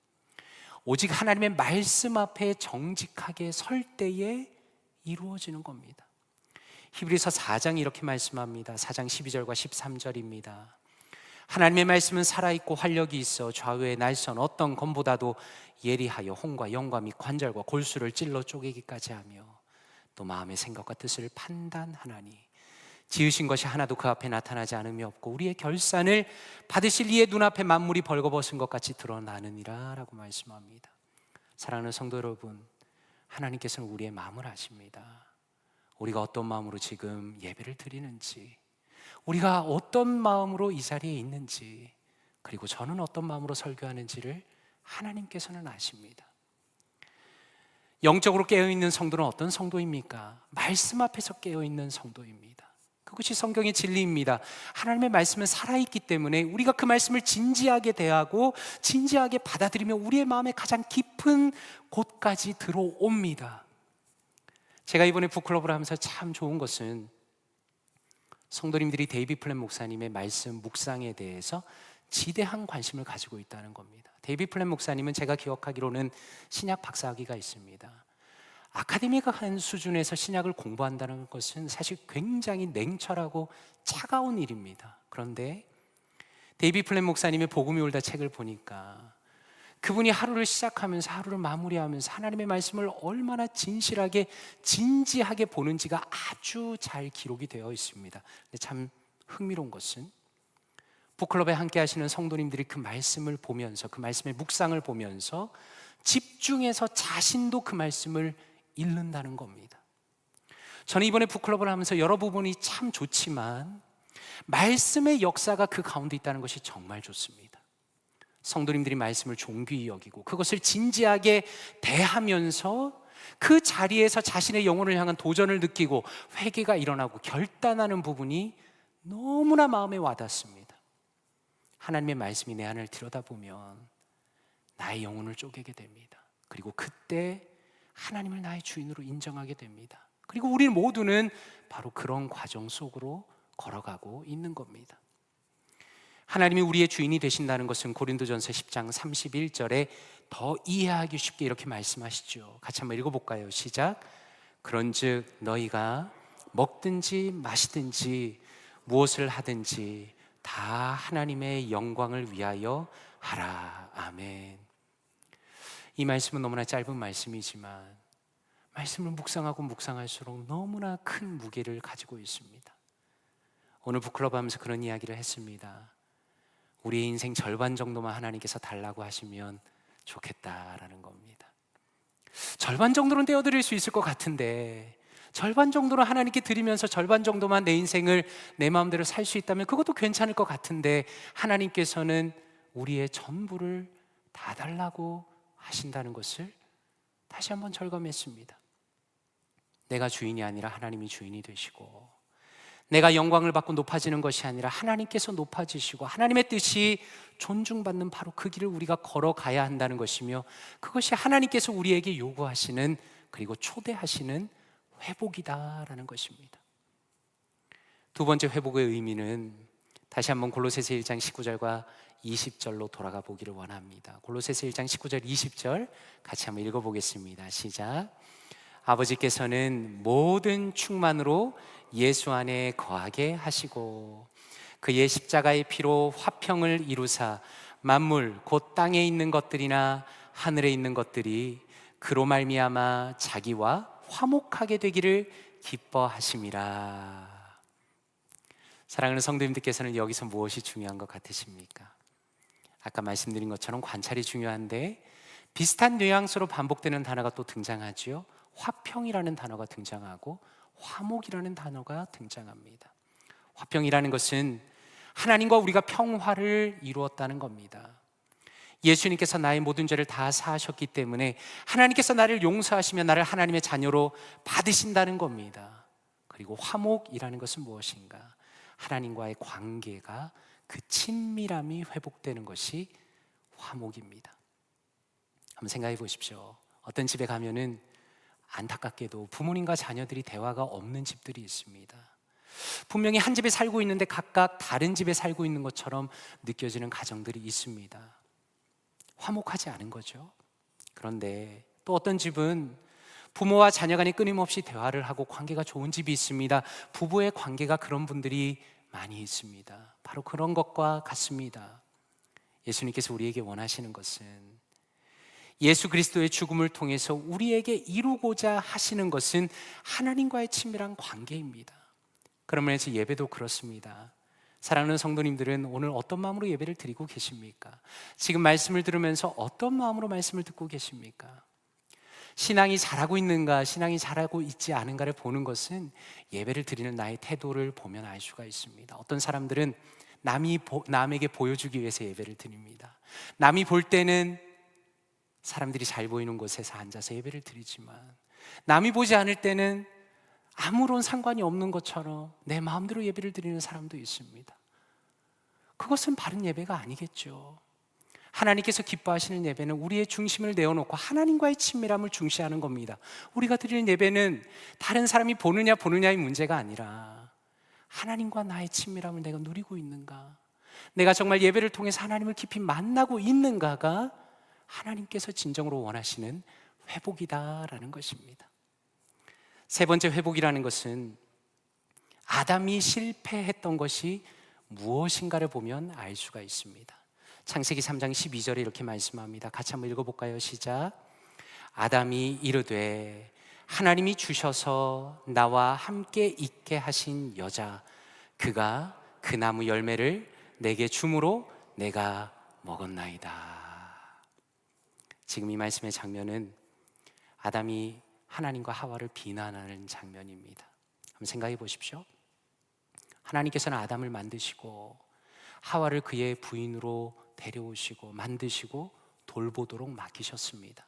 오직 하나님의 말씀 앞에 정직하게 설 때에 이루어지는 겁니다. 히브리서 4장이 이렇게 말씀합니다. 4장 12절과 13절입니다. 하나님의 말씀은 살아있고 활력이 있어 좌우의 날선 어떤 검보다도 예리하여 혼과 영과 및 관절과 골수를 찔러 쪼개기까지 하며 또 마음의 생각과 뜻을 판단하나니 지으신 것이 하나도 그 앞에 나타나지 않음이 없고 우리의 결산을 받으실 이의 눈앞에 만물이 벌거벗은 것 같이 드러나느니라 라고 말씀합니다. 사랑하는 성도 여러분, 하나님께서는 우리의 마음을 아십니다. 우리가 어떤 마음으로 지금 예배를 드리는지, 우리가 어떤 마음으로 이 자리에 있는지, 그리고 저는 어떤 마음으로 설교하는지를 하나님께서는 아십니다. 영적으로 깨어있는 성도는 어떤 성도입니까? 말씀 앞에서 깨어있는 성도입니다. 그것이 성경의 진리입니다. 하나님의 말씀은 살아있기 때문에 우리가 그 말씀을 진지하게 대하고 진지하게 받아들이며 우리의 마음의 가장 깊은 곳까지 들어옵니다. 제가 이번에 북클럽을 하면서 참 좋은 것은 성도님들이 데이비 플랫 목사님의 말씀 묵상에 대해서 지대한 관심을 가지고 있다는 겁니다. 데이비 플랫 목사님은 제가 기억하기로는 신약 박사학위가 있습니다. 아카데미가 수준에서 신약을 공부한다는 것은 사실 굉장히 냉철하고 차가운 일입니다. 그런데 데이비 플랫 목사님의 복음이 울다 책을 보니까 그분이 하루를 시작하면서 하루를 마무리하면서 하나님의 말씀을 얼마나 진실하게 진지하게 보는지가 아주 잘 기록이 되어 있습니다. 근데 참 흥미로운 것은 북클럽에 함께 하시는 성도님들이 그 말씀을 보면서 그 말씀의 묵상을 보면서 집중해서 자신도 그 말씀을 읽는다는 겁니다. 저는 이번에 북클럽을 하면서 여러 부분이 참 좋지만 말씀의 역사가 그 가운데 있다는 것이 정말 좋습니다. 성도님들이 말씀을 존귀히 여기고 그것을 진지하게 대하면서 그 자리에서 자신의 영혼을 향한 도전을 느끼고 회개가 일어나고 결단하는 부분이 너무나 마음에 와닿습니다. 하나님의 말씀이 내 안을 들여다보면 나의 영혼을 쪼개게 됩니다. 그리고 그때 하나님을 나의 주인으로 인정하게 됩니다. 그리고 우리 모두는 바로 그런 과정 속으로 걸어가고 있는 겁니다. 하나님이 우리의 주인이 되신다는 것은 고린도전서 10장 31절에 더 이해하기 쉽게 이렇게 말씀하시죠. 같이 한번 읽어볼까요? 시작. 그런즉 너희가 먹든지 마시든지 무엇을 하든지 다 하나님의 영광을 위하여 하라. 아멘. 이 말씀은 너무나 짧은 말씀이지만 말씀을 묵상하고 묵상할수록 너무나 큰 무게를 가지고 있습니다. 오늘 북클럽 하면서 그런 이야기를 했습니다. 우리의 인생 절반 정도만 하나님께서 달라고 하시면 좋겠다라는 겁니다. 절반 정도는 떼어드릴 수 있을 것 같은데 절반 정도는 하나님께 드리면서 절반 정도만 내 인생을 내 마음대로 살 수 있다면 그것도 괜찮을 것 같은데 하나님께서는 우리의 전부를 다 달라고 하신다는 것을 다시 한번 절감했습니다. 내가 주인이 아니라 하나님이 주인이 되시고 내가 영광을 받고 높아지는 것이 아니라 하나님께서 높아지시고 하나님의 뜻이 존중받는 바로 그 길을 우리가 걸어가야 한다는 것이며 그것이 하나님께서 우리에게 요구하시는 그리고 초대하시는 회복이다라는 것입니다. 두 번째 회복의 의미는 다시 한번 골로새서 1장 19절과 20절로 돌아가 보기를 원합니다. 골로새서 1장 19절 20절 같이 한번 읽어보겠습니다. 시작. 아버지께서는 모든 충만으로 예수 안에 거하게 하시고 그의 십자가의 피로 화평을 이루사 만물 곧 땅에 있는 것들이나 하늘에 있는 것들이 그로 말미암아 자기와 화목하게 되기를 기뻐하심이라. 사랑하는 성도님들께서는 여기서 무엇이 중요한 것 같으십니까? 아까 말씀드린 것처럼 관찰이 중요한데 비슷한 뉘앙스로 반복되는 단어가 또 등장하지요. 화평이라는 단어가 등장하고 화목이라는 단어가 등장합니다. 화평이라는 것은 하나님과 우리가 평화를 이루었다는 겁니다. 예수님께서 나의 모든 죄를 다 사하셨기 때문에 하나님께서 나를 용서하시며 나를 하나님의 자녀로 받으신다는 겁니다. 그리고 화목이라는 것은 무엇인가? 하나님과의 관계가 그 친밀함이 회복되는 것이 화목입니다. 한번 생각해 보십시오. 어떤 집에 가면은 안타깝게도 부모님과 자녀들이 대화가 없는 집들이 있습니다. 분명히 한 집에 살고 있는데 각각 다른 집에 살고 있는 것처럼 느껴지는 가정들이 있습니다. 화목하지 않은 거죠. 그런데 또 어떤 집은 부모와 자녀 간에 끊임없이 대화를 하고 관계가 좋은 집이 있습니다. 부부의 관계가 그런 분들이 많이 있습니다. 바로 그런 것과 같습니다. 예수님께서 우리에게 원하시는 것은 예수 그리스도의 죽음을 통해서 우리에게 이루고자 하시는 것은 하나님과의 친밀한 관계입니다. 그런 면에서 예배도 그렇습니다. 사랑하는 성도님들은 오늘 어떤 마음으로 예배를 드리고 계십니까? 지금 말씀을 들으면서 어떤 마음으로 말씀을 듣고 계십니까? 신앙이 잘하고 있는가, 신앙이 잘하고 있지 않은가를 보는 것은 예배를 드리는 나의 태도를 보면 알 수가 있습니다. 어떤 사람들은 남에게 보여주기 위해서 예배를 드립니다. 남이 볼 때는 사람들이 잘 보이는 곳에서 앉아서 예배를 드리지만, 남이 보지 않을 때는 아무런 상관이 없는 것처럼 내 마음대로 예배를 드리는 사람도 있습니다. 그것은 바른 예배가 아니겠죠. 하나님께서 기뻐하시는 예배는 우리의 중심을 내어놓고 하나님과의 친밀함을 중시하는 겁니다. 우리가 드리는 예배는 다른 사람이 보느냐의 문제가 아니라 하나님과 나의 친밀함을 내가 누리고 있는가, 내가 정말 예배를 통해서 하나님을 깊이 만나고 있는가가 하나님께서 진정으로 원하시는 회복이다라는 것입니다. 세 번째 회복이라는 것은 아담이 실패했던 것이 무엇인가를 보면 알 수가 있습니다. 창세기 3장 12절에 이렇게 말씀합니다. 같이 한번 읽어볼까요? 시작. 아담이 이르되 하나님이 주셔서 나와 함께 있게 하신 여자, 그가 그 나무 열매를 내게 주므로 내가 먹었나이다. 지금 이 말씀의 장면은 아담이 하나님과 하와를 비난하는 장면입니다. 한번 생각해 보십시오. 하나님께서는 아담을 만드시고 하와를 그의 부인으로 데려오시고 만드시고 돌보도록 맡기셨습니다.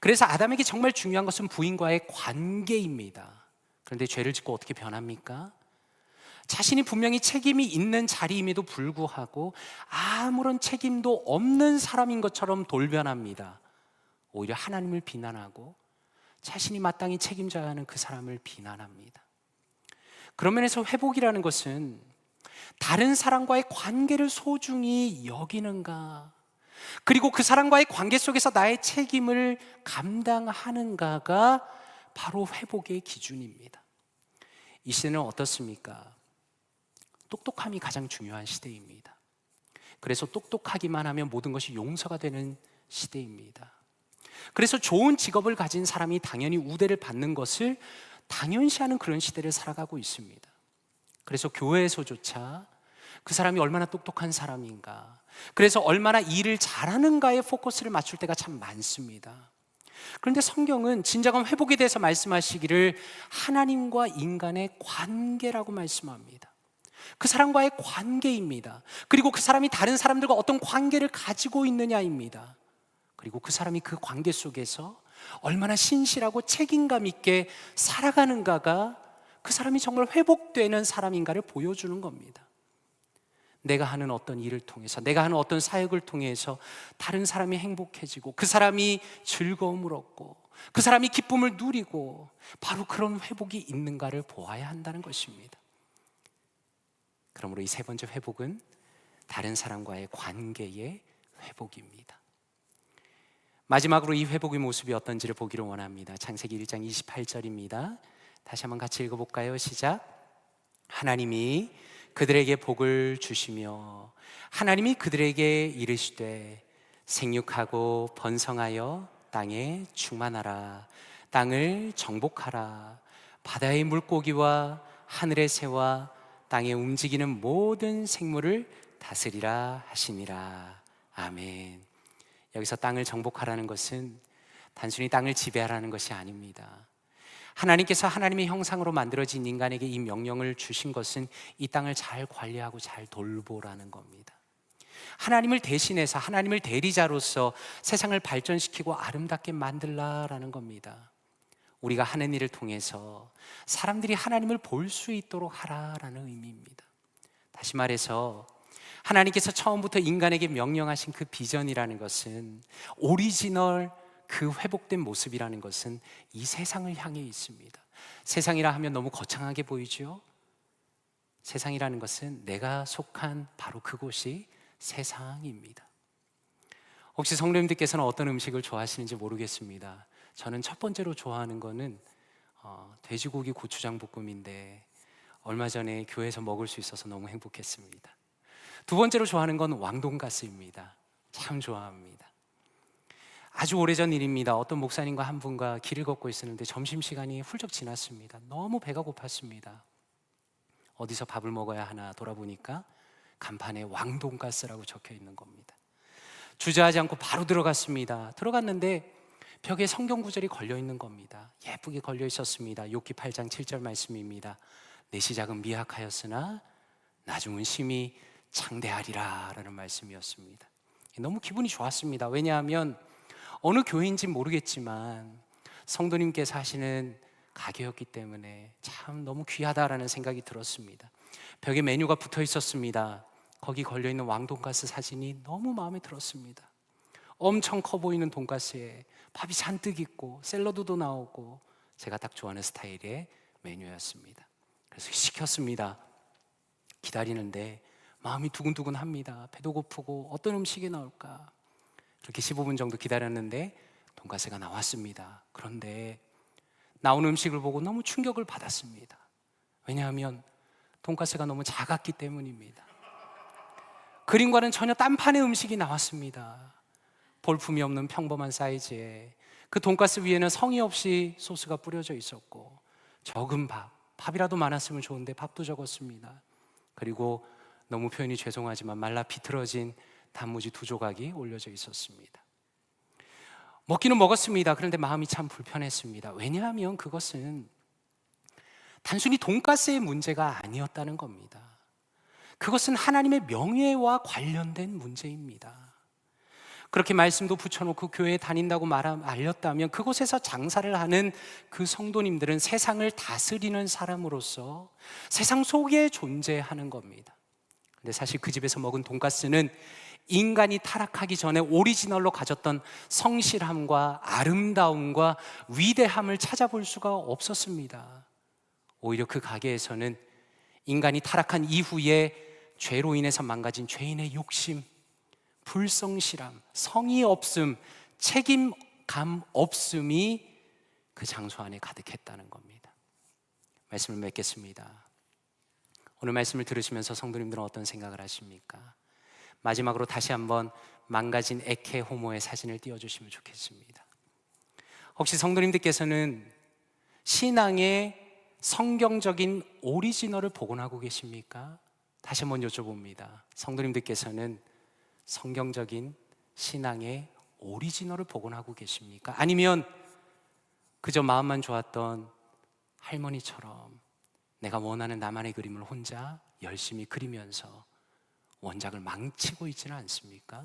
그래서 아담에게 정말 중요한 것은 부인과의 관계입니다. 그런데 죄를 짓고 어떻게 변합니까? 자신이 분명히 책임이 있는 자리임에도 불구하고 아무런 책임도 없는 사람인 것처럼 돌변합니다. 오히려 하나님을 비난하고 자신이 마땅히 책임져야 하는 그 사람을 비난합니다. 그런 면에서 회복이라는 것은 다른 사람과의 관계를 소중히 여기는가, 그리고 그 사람과의 관계 속에서 나의 책임을 감당하는가가 바로 회복의 기준입니다. 이 시대는 어떻습니까? 똑똑함이 가장 중요한 시대입니다. 그래서 똑똑하기만 하면 모든 것이 용서가 되는 시대입니다. 그래서 좋은 직업을 가진 사람이 당연히 우대를 받는 것을 당연시하는 그런 시대를 살아가고 있습니다. 그래서 교회에서조차 그 사람이 얼마나 똑똑한 사람인가, 그래서 얼마나 일을 잘하는가에 포커스를 맞출 때가 참 많습니다. 그런데 성경은 진정한 회복에 대해서 말씀하시기를 하나님과 인간의 관계라고 말씀합니다. 그 사람과의 관계입니다. 그리고 그 사람이 다른 사람들과 어떤 관계를 가지고 있느냐입니다. 그리고 그 사람이 그 관계 속에서 얼마나 신실하고 책임감 있게 살아가는가가 그 사람이 정말 회복되는 사람인가를 보여주는 겁니다. 내가 하는 어떤 일을 통해서, 내가 하는 어떤 사역을 통해서 다른 사람이 행복해지고 그 사람이 즐거움을 얻고 그 사람이 기쁨을 누리고, 바로 그런 회복이 있는가를 보아야 한다는 것입니다. 그러므로 이 세 번째 회복은 다른 사람과의 관계의 회복입니다. 마지막으로 이 회복의 모습이 어떤지를 보기를 원합니다. 창세기 1장 28절입니다. 다시 한번 같이 읽어볼까요? 시작. 하나님이 그들에게 복을 주시며 하나님이 그들에게 이르시되 생육하고 번성하여 땅에 충만하라, 땅을 정복하라, 바다의 물고기와 하늘의 새와 땅에 움직이는 모든 생물을 다스리라 하시니라. 아멘. 여기서 땅을 정복하라는 것은 단순히 땅을 지배하라는 것이 아닙니다. 하나님께서 하나님의 형상으로 만들어진 인간에게 이 명령을 주신 것은 이 땅을 잘 관리하고 잘 돌보라는 겁니다. 하나님을 대신해서, 하나님을 대리자로서 세상을 발전시키고 아름답게 만들라라는 겁니다. 우리가 하는 일을 통해서 사람들이 하나님을 볼 수 있도록 하라라는 의미입니다. 다시 말해서 하나님께서 처음부터 인간에게 명령하신 그 비전이라는 것은, 오리지널 그 회복된 모습이라는 것은 이 세상을 향해 있습니다. 세상이라 하면 너무 거창하게 보이죠? 세상이라는 것은 내가 속한 바로 그곳이 세상입니다. 혹시 성도님들께서는 어떤 음식을 좋아하시는지 모르겠습니다. 저는 첫 번째로 좋아하는 거는 돼지고기 고추장 볶음인데 얼마 전에 교회에서 먹을 수 있어서 너무 행복했습니다. 두 번째로 좋아하는 건 왕돈가스입니다. 참 좋아합니다. 아주 오래전 일입니다. 어떤 목사님과 한 분과 길을 걷고 있었는데 점심시간이 훌쩍 지났습니다. 너무 배가 고팠습니다. 어디서 밥을 먹어야 하나 돌아보니까 간판에 왕돈가스라고 적혀 있는 겁니다. 주저하지 않고 바로 들어갔습니다. 들어갔는데 벽에 성경 구절이 걸려 있는 겁니다. 예쁘게 걸려 있었습니다. 욥기 8장 7절 말씀입니다. 내 시작은 미약하였으나 나중은 심히 창대하리라 라는 말씀이었습니다. 너무 기분이 좋았습니다. 왜냐하면 어느 교회인지 모르겠지만 성도님께서 하시는 가게였기 때문에 참 너무 귀하다라는 생각이 들었습니다. 벽에 메뉴가 붙어 있었습니다. 거기 걸려있는 왕돈가스 사진이 너무 마음에 들었습니다. 엄청 커 보이는 돈가스에 밥이 잔뜩 있고 샐러드도 나오고 제가 딱 좋아하는 스타일의 메뉴였습니다. 그래서 시켰습니다. 기다리는데 마음이 두근두근합니다. 배도 고프고 어떤 음식이 나올까. 그렇게 15분 정도 기다렸는데 돈가스가 나왔습니다. 그런데 나오는 음식을 보고 너무 충격을 받았습니다. 왜냐하면 돈가스가 너무 작았기 때문입니다. 그림과는 전혀 딴판의 음식이 나왔습니다. 볼품이 없는 평범한 사이즈에 그 돈가스 위에는 성의 없이 소스가 뿌려져 있었고 적은 밥이라도 많았으면 좋은데 밥도 적었습니다. 그리고 너무 표현이 죄송하지만 말라 비틀어진 단무지 2조각이 올려져 있었습니다. 먹기는 먹었습니다. 그런데 마음이 참 불편했습니다. 왜냐하면 그것은 단순히 돈가스의 문제가 아니었다는 겁니다. 그것은 하나님의 명예와 관련된 문제입니다. 그렇게 말씀도 붙여놓고 교회에 다닌다고 알렸다면 그곳에서 장사를 하는 그 성도님들은 세상을 다스리는 사람으로서 세상 속에 존재하는 겁니다. 근데 사실 그 집에서 먹은 돈가스는 인간이 타락하기 전에 오리지널로 가졌던 성실함과 아름다움과 위대함을 찾아볼 수가 없었습니다. 오히려 그 가게에서는 인간이 타락한 이후에 죄로 인해서 망가진 죄인의 욕심, 불성실함, 성의 없음, 책임감 없음이 그 장소 안에 가득했다는 겁니다. 말씀을 맺겠습니다. 오늘 말씀을 들으시면서 성도님들은 어떤 생각을 하십니까? 마지막으로 다시 한번 망가진 에케 호모의 사진을 띄워주시면 좋겠습니다. 혹시 성도님들께서는 신앙의 성경적인 오리지널을 복원하고 계십니까? 다시 한번 여쭤봅니다. 성도님들께서는 성경적인 신앙의 오리지널을 복원하고 계십니까? 아니면 그저 마음만 좋았던 할머니처럼 내가 원하는 나만의 그림을 혼자 열심히 그리면서 원작을 망치고 있지는 않습니까?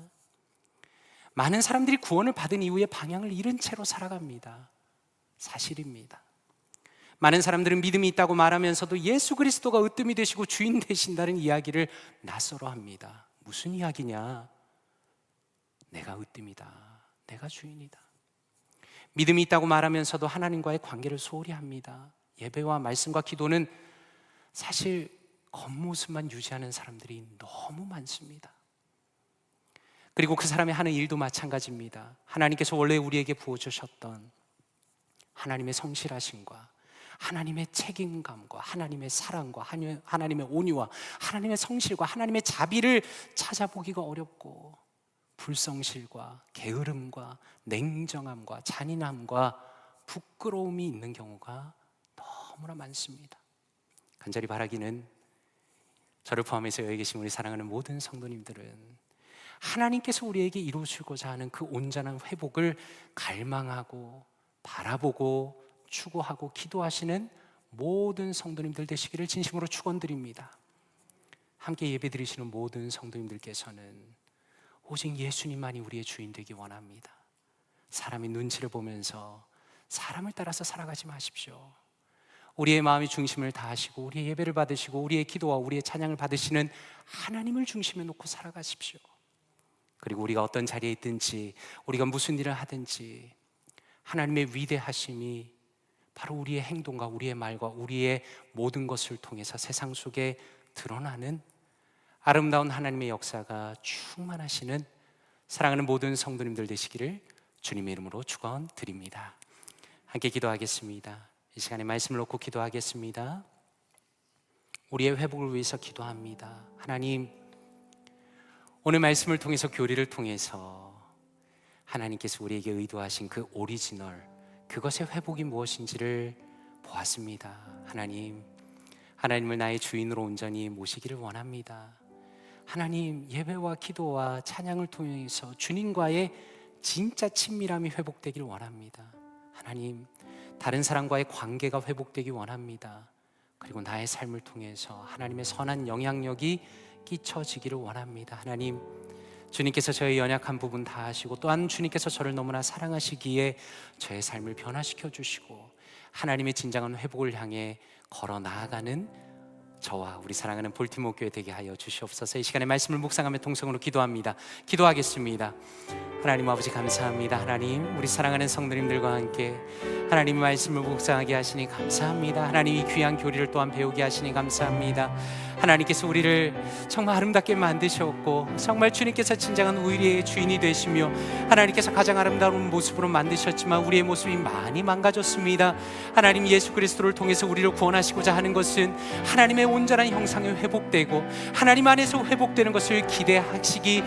많은 사람들이 구원을 받은 이후에 방향을 잃은 채로 살아갑니다. 사실입니다. 많은 사람들은 믿음이 있다고 말하면서도 예수 그리스도가 으뜸이 되시고 주인 되신다는 이야기를 낯설어 합니다. 무슨 이야기냐? 내가 으뜸이다. 내가 주인이다. 믿음이 있다고 말하면서도 하나님과의 관계를 소홀히 합니다. 예배와 말씀과 기도는 사실 겉모습만 유지하는 사람들이 너무 많습니다. 그리고 그 사람이 하는 일도 마찬가지입니다. 하나님께서 원래 우리에게 부어주셨던 하나님의 성실하심과 하나님의 책임감과 하나님의 사랑과 하나님의 온유와 하나님의 성실과 하나님의 자비를 찾아보기가 어렵고 불성실과 게으름과 냉정함과 잔인함과 부끄러움이 있는 경우가 너무나 많습니다. 간절히 바라기는 저를 포함해서 여기 계신 우리 사랑하는 모든 성도님들은 하나님께서 우리에게 이루시고자 하는 그 온전한 회복을 갈망하고 바라보고 추구하고 기도하시는 모든 성도님들 되시기를 진심으로 축원드립니다. 함께 예배드리시는 모든 성도님들께서는 오직 예수님만이 우리의 주인 되기 원합니다. 사람의 눈치를 보면서 사람을 따라서 살아가지 마십시오. 우리의 마음이 중심을 다하시고 우리의 예배를 받으시고 우리의 기도와 우리의 찬양을 받으시는 하나님을 중심에 놓고 살아가십시오. 그리고 우리가 어떤 자리에 있든지 우리가 무슨 일을 하든지 하나님의 위대하심이 바로 우리의 행동과 우리의 말과 우리의 모든 것을 통해서 세상 속에 드러나는 아름다운 하나님의 역사가 충만하시는 사랑하는 모든 성도님들 되시기를 주님의 이름으로 축원드립니다. 함께 기도하겠습니다. 이 시간에 말씀을 놓고 기도하겠습니다. 우리의 회복을 위해서 기도합니다. 하나님, 오늘 말씀을 통해서 교리를 통해서 하나님께서 우리에게 의도하신 그 오리지널, 그것의 회복이 무엇인지를 보았습니다. 하나님을 나의 주인으로 온전히 모시기를 원합니다. 하나님, 예배와 기도와 찬양을 통해서 주님과의 진짜 친밀함이 회복되기를 원합니다. 하나님, 다른 사람과의 관계가 회복되기 원합니다. 그리고 나의 삶을 통해서 하나님의 선한 영향력이 끼쳐지기를 원합니다. 하나님, 주님께서 저의 연약한 부분 다 아시고, 또한 주님께서 저를 너무나 사랑하시기에 저의 삶을 변화시켜 주시고 하나님의 진정한 회복을 향해 걸어 나아가는 저와 우리 사랑하는 볼티모어 교회 되게 하여 주시옵소서. 이 시간에 말씀을 묵상하며 통성으로 기도합니다. 기도하겠습니다. 하나님 아버지, 감사합니다. 하나님, 우리 사랑하는 성도님들과 함께 하나님의 말씀을 묵상하게 하시니 감사합니다. 하나님, 이 귀한 교리를 또한 배우게 하시니 감사합니다. 하나님께서 우리를 정말 아름답게 만드셨고, 정말 주님께서 진정한 우리의 주인이 되시며 하나님께서 가장 아름다운 모습으로 만드셨지만 우리의 모습이 많이 망가졌습니다. 하나님, 예수 그리스도를 통해서 우리를 구원하시고자 하는 것은 하나님의 온전한 형상이 회복되고 하나님 안에서 회복되는 것을 기대하시기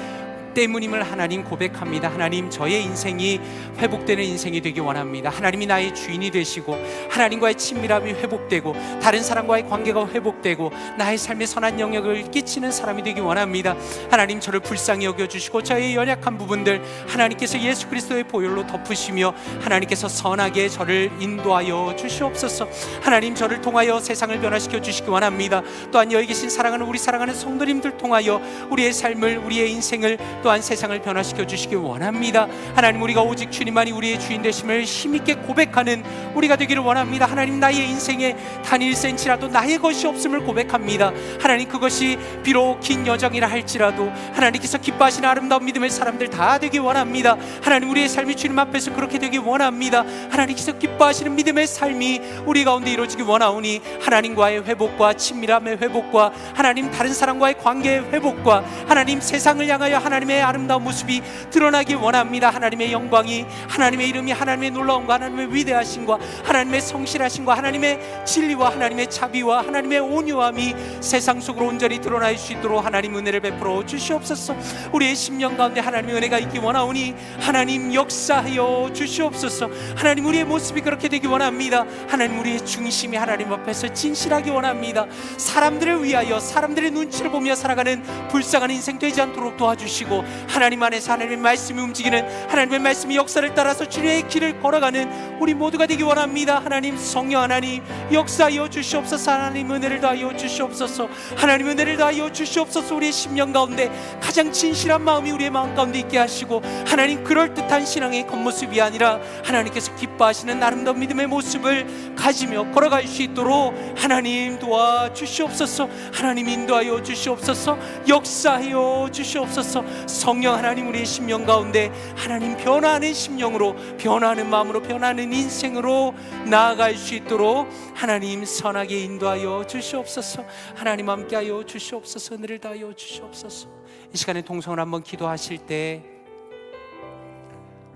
때문임을 하나님 고백합니다. 하나님, 저의 인생이 회복되는 인생이 되기 원합니다. 하나님이 나의 주인이 되시고 하나님과의 친밀함이 회복되고 다른 사람과의 관계가 회복되고 나의 삶에 선한 영역을 끼치는 사람이 되기 원합니다. 하나님, 저를 불쌍히 여겨주시고 저의 연약한 부분들 하나님께서 예수 그리스도의 보혈로 덮으시며 하나님께서 선하게 저를 인도하여 주시옵소서. 하나님, 저를 통하여 세상을 변화시켜 주시기 원합니다. 또한 여기 계신 우리 사랑하는 성도님들 통하여 우리의 삶을, 우리의 인생을, 또한 세상을 변화시켜 주시기 원합니다. 하나님, 우리가 오직 주님만이 우리의 주인 되심을 힘있게 고백하는 우리가 되기를 원합니다. 하나님, 나의 인생에 단 1cm라도 나의 것이 없음을 고백합니다. 하나님, 그것이 비록 긴 여정이라 할지라도 하나님께서 기뻐하시는 아름다운 믿음의 사람들 다 되기 원합니다. 하나님, 우리의 삶이 주님 앞에서 그렇게 되기 원합니다. 하나님께서 기뻐하시는 믿음의 삶이 우리 가운데 이루어지기 원하오니 하나님과의 회복과 친밀함의 회복과 하나님 다른 사람과의 관계의 회복과 하나님 세상을 향하여 하나님의 아름다운 모습이 드러나기 원합니다. 하나님의 영광이, 하나님의 이름이, 하나님의 놀라움과 하나님의 위대하심과 하나님의 성실하심과 하나님의 진리와 하나님의 자비와 하나님의 온유함이 세상 속으로 온전히 드러날 수 있도록 하나님 은혜를 베풀어 주시옵소서. 우리의 심령 가운데 하나님의 은혜가 있기 원하오니 하나님 역사하여 주시옵소서. 하나님, 우리의 모습이 그렇게 되기 원합니다. 하나님, 우리의 중심이 하나님 앞에서 진실하기 원합니다. 사람들을 위하여 사람들의 눈치를 보며 살아가는 불쌍한 인생 되지 않도록 도와주시고 하나님 안에서 하나님의 말씀이 움직이는, 하나님의 말씀이 역사를 따라서 주님의 길을 걸어가는 우리 모두가 되기 원합니다. 하나님, 성령 하나님 역사하여 주시옵소서. 하나님, 은혜를 더하여 주시옵소서. 하나님, 은혜를 더하여 주시옵소서. 우리의 심령 가운데 가장 진실한 마음이 우리의 마음 가운데 있게 하시고 하나님, 그럴듯한 신앙의 겉모습이 아니라 하나님께서 기뻐하시는 아름다운 믿음의 모습을 가지며 걸어갈 수 있도록 하나님 도와주시옵소서. 하나님, 인도하여 주시옵소서. 역사하여 주시옵소서. 성령 하나님, 우리의 심령 가운데 하나님 변화하는 심령으로, 변화하는 마음으로, 변화하는 인생으로 나아갈 수 있도록 하나님 선하게 인도하여 주시옵소서. 하나님, 함께하여 주시옵소서. 은혜를 다하여 주시옵소서. 이 시간에 동성을 한번 기도하실 때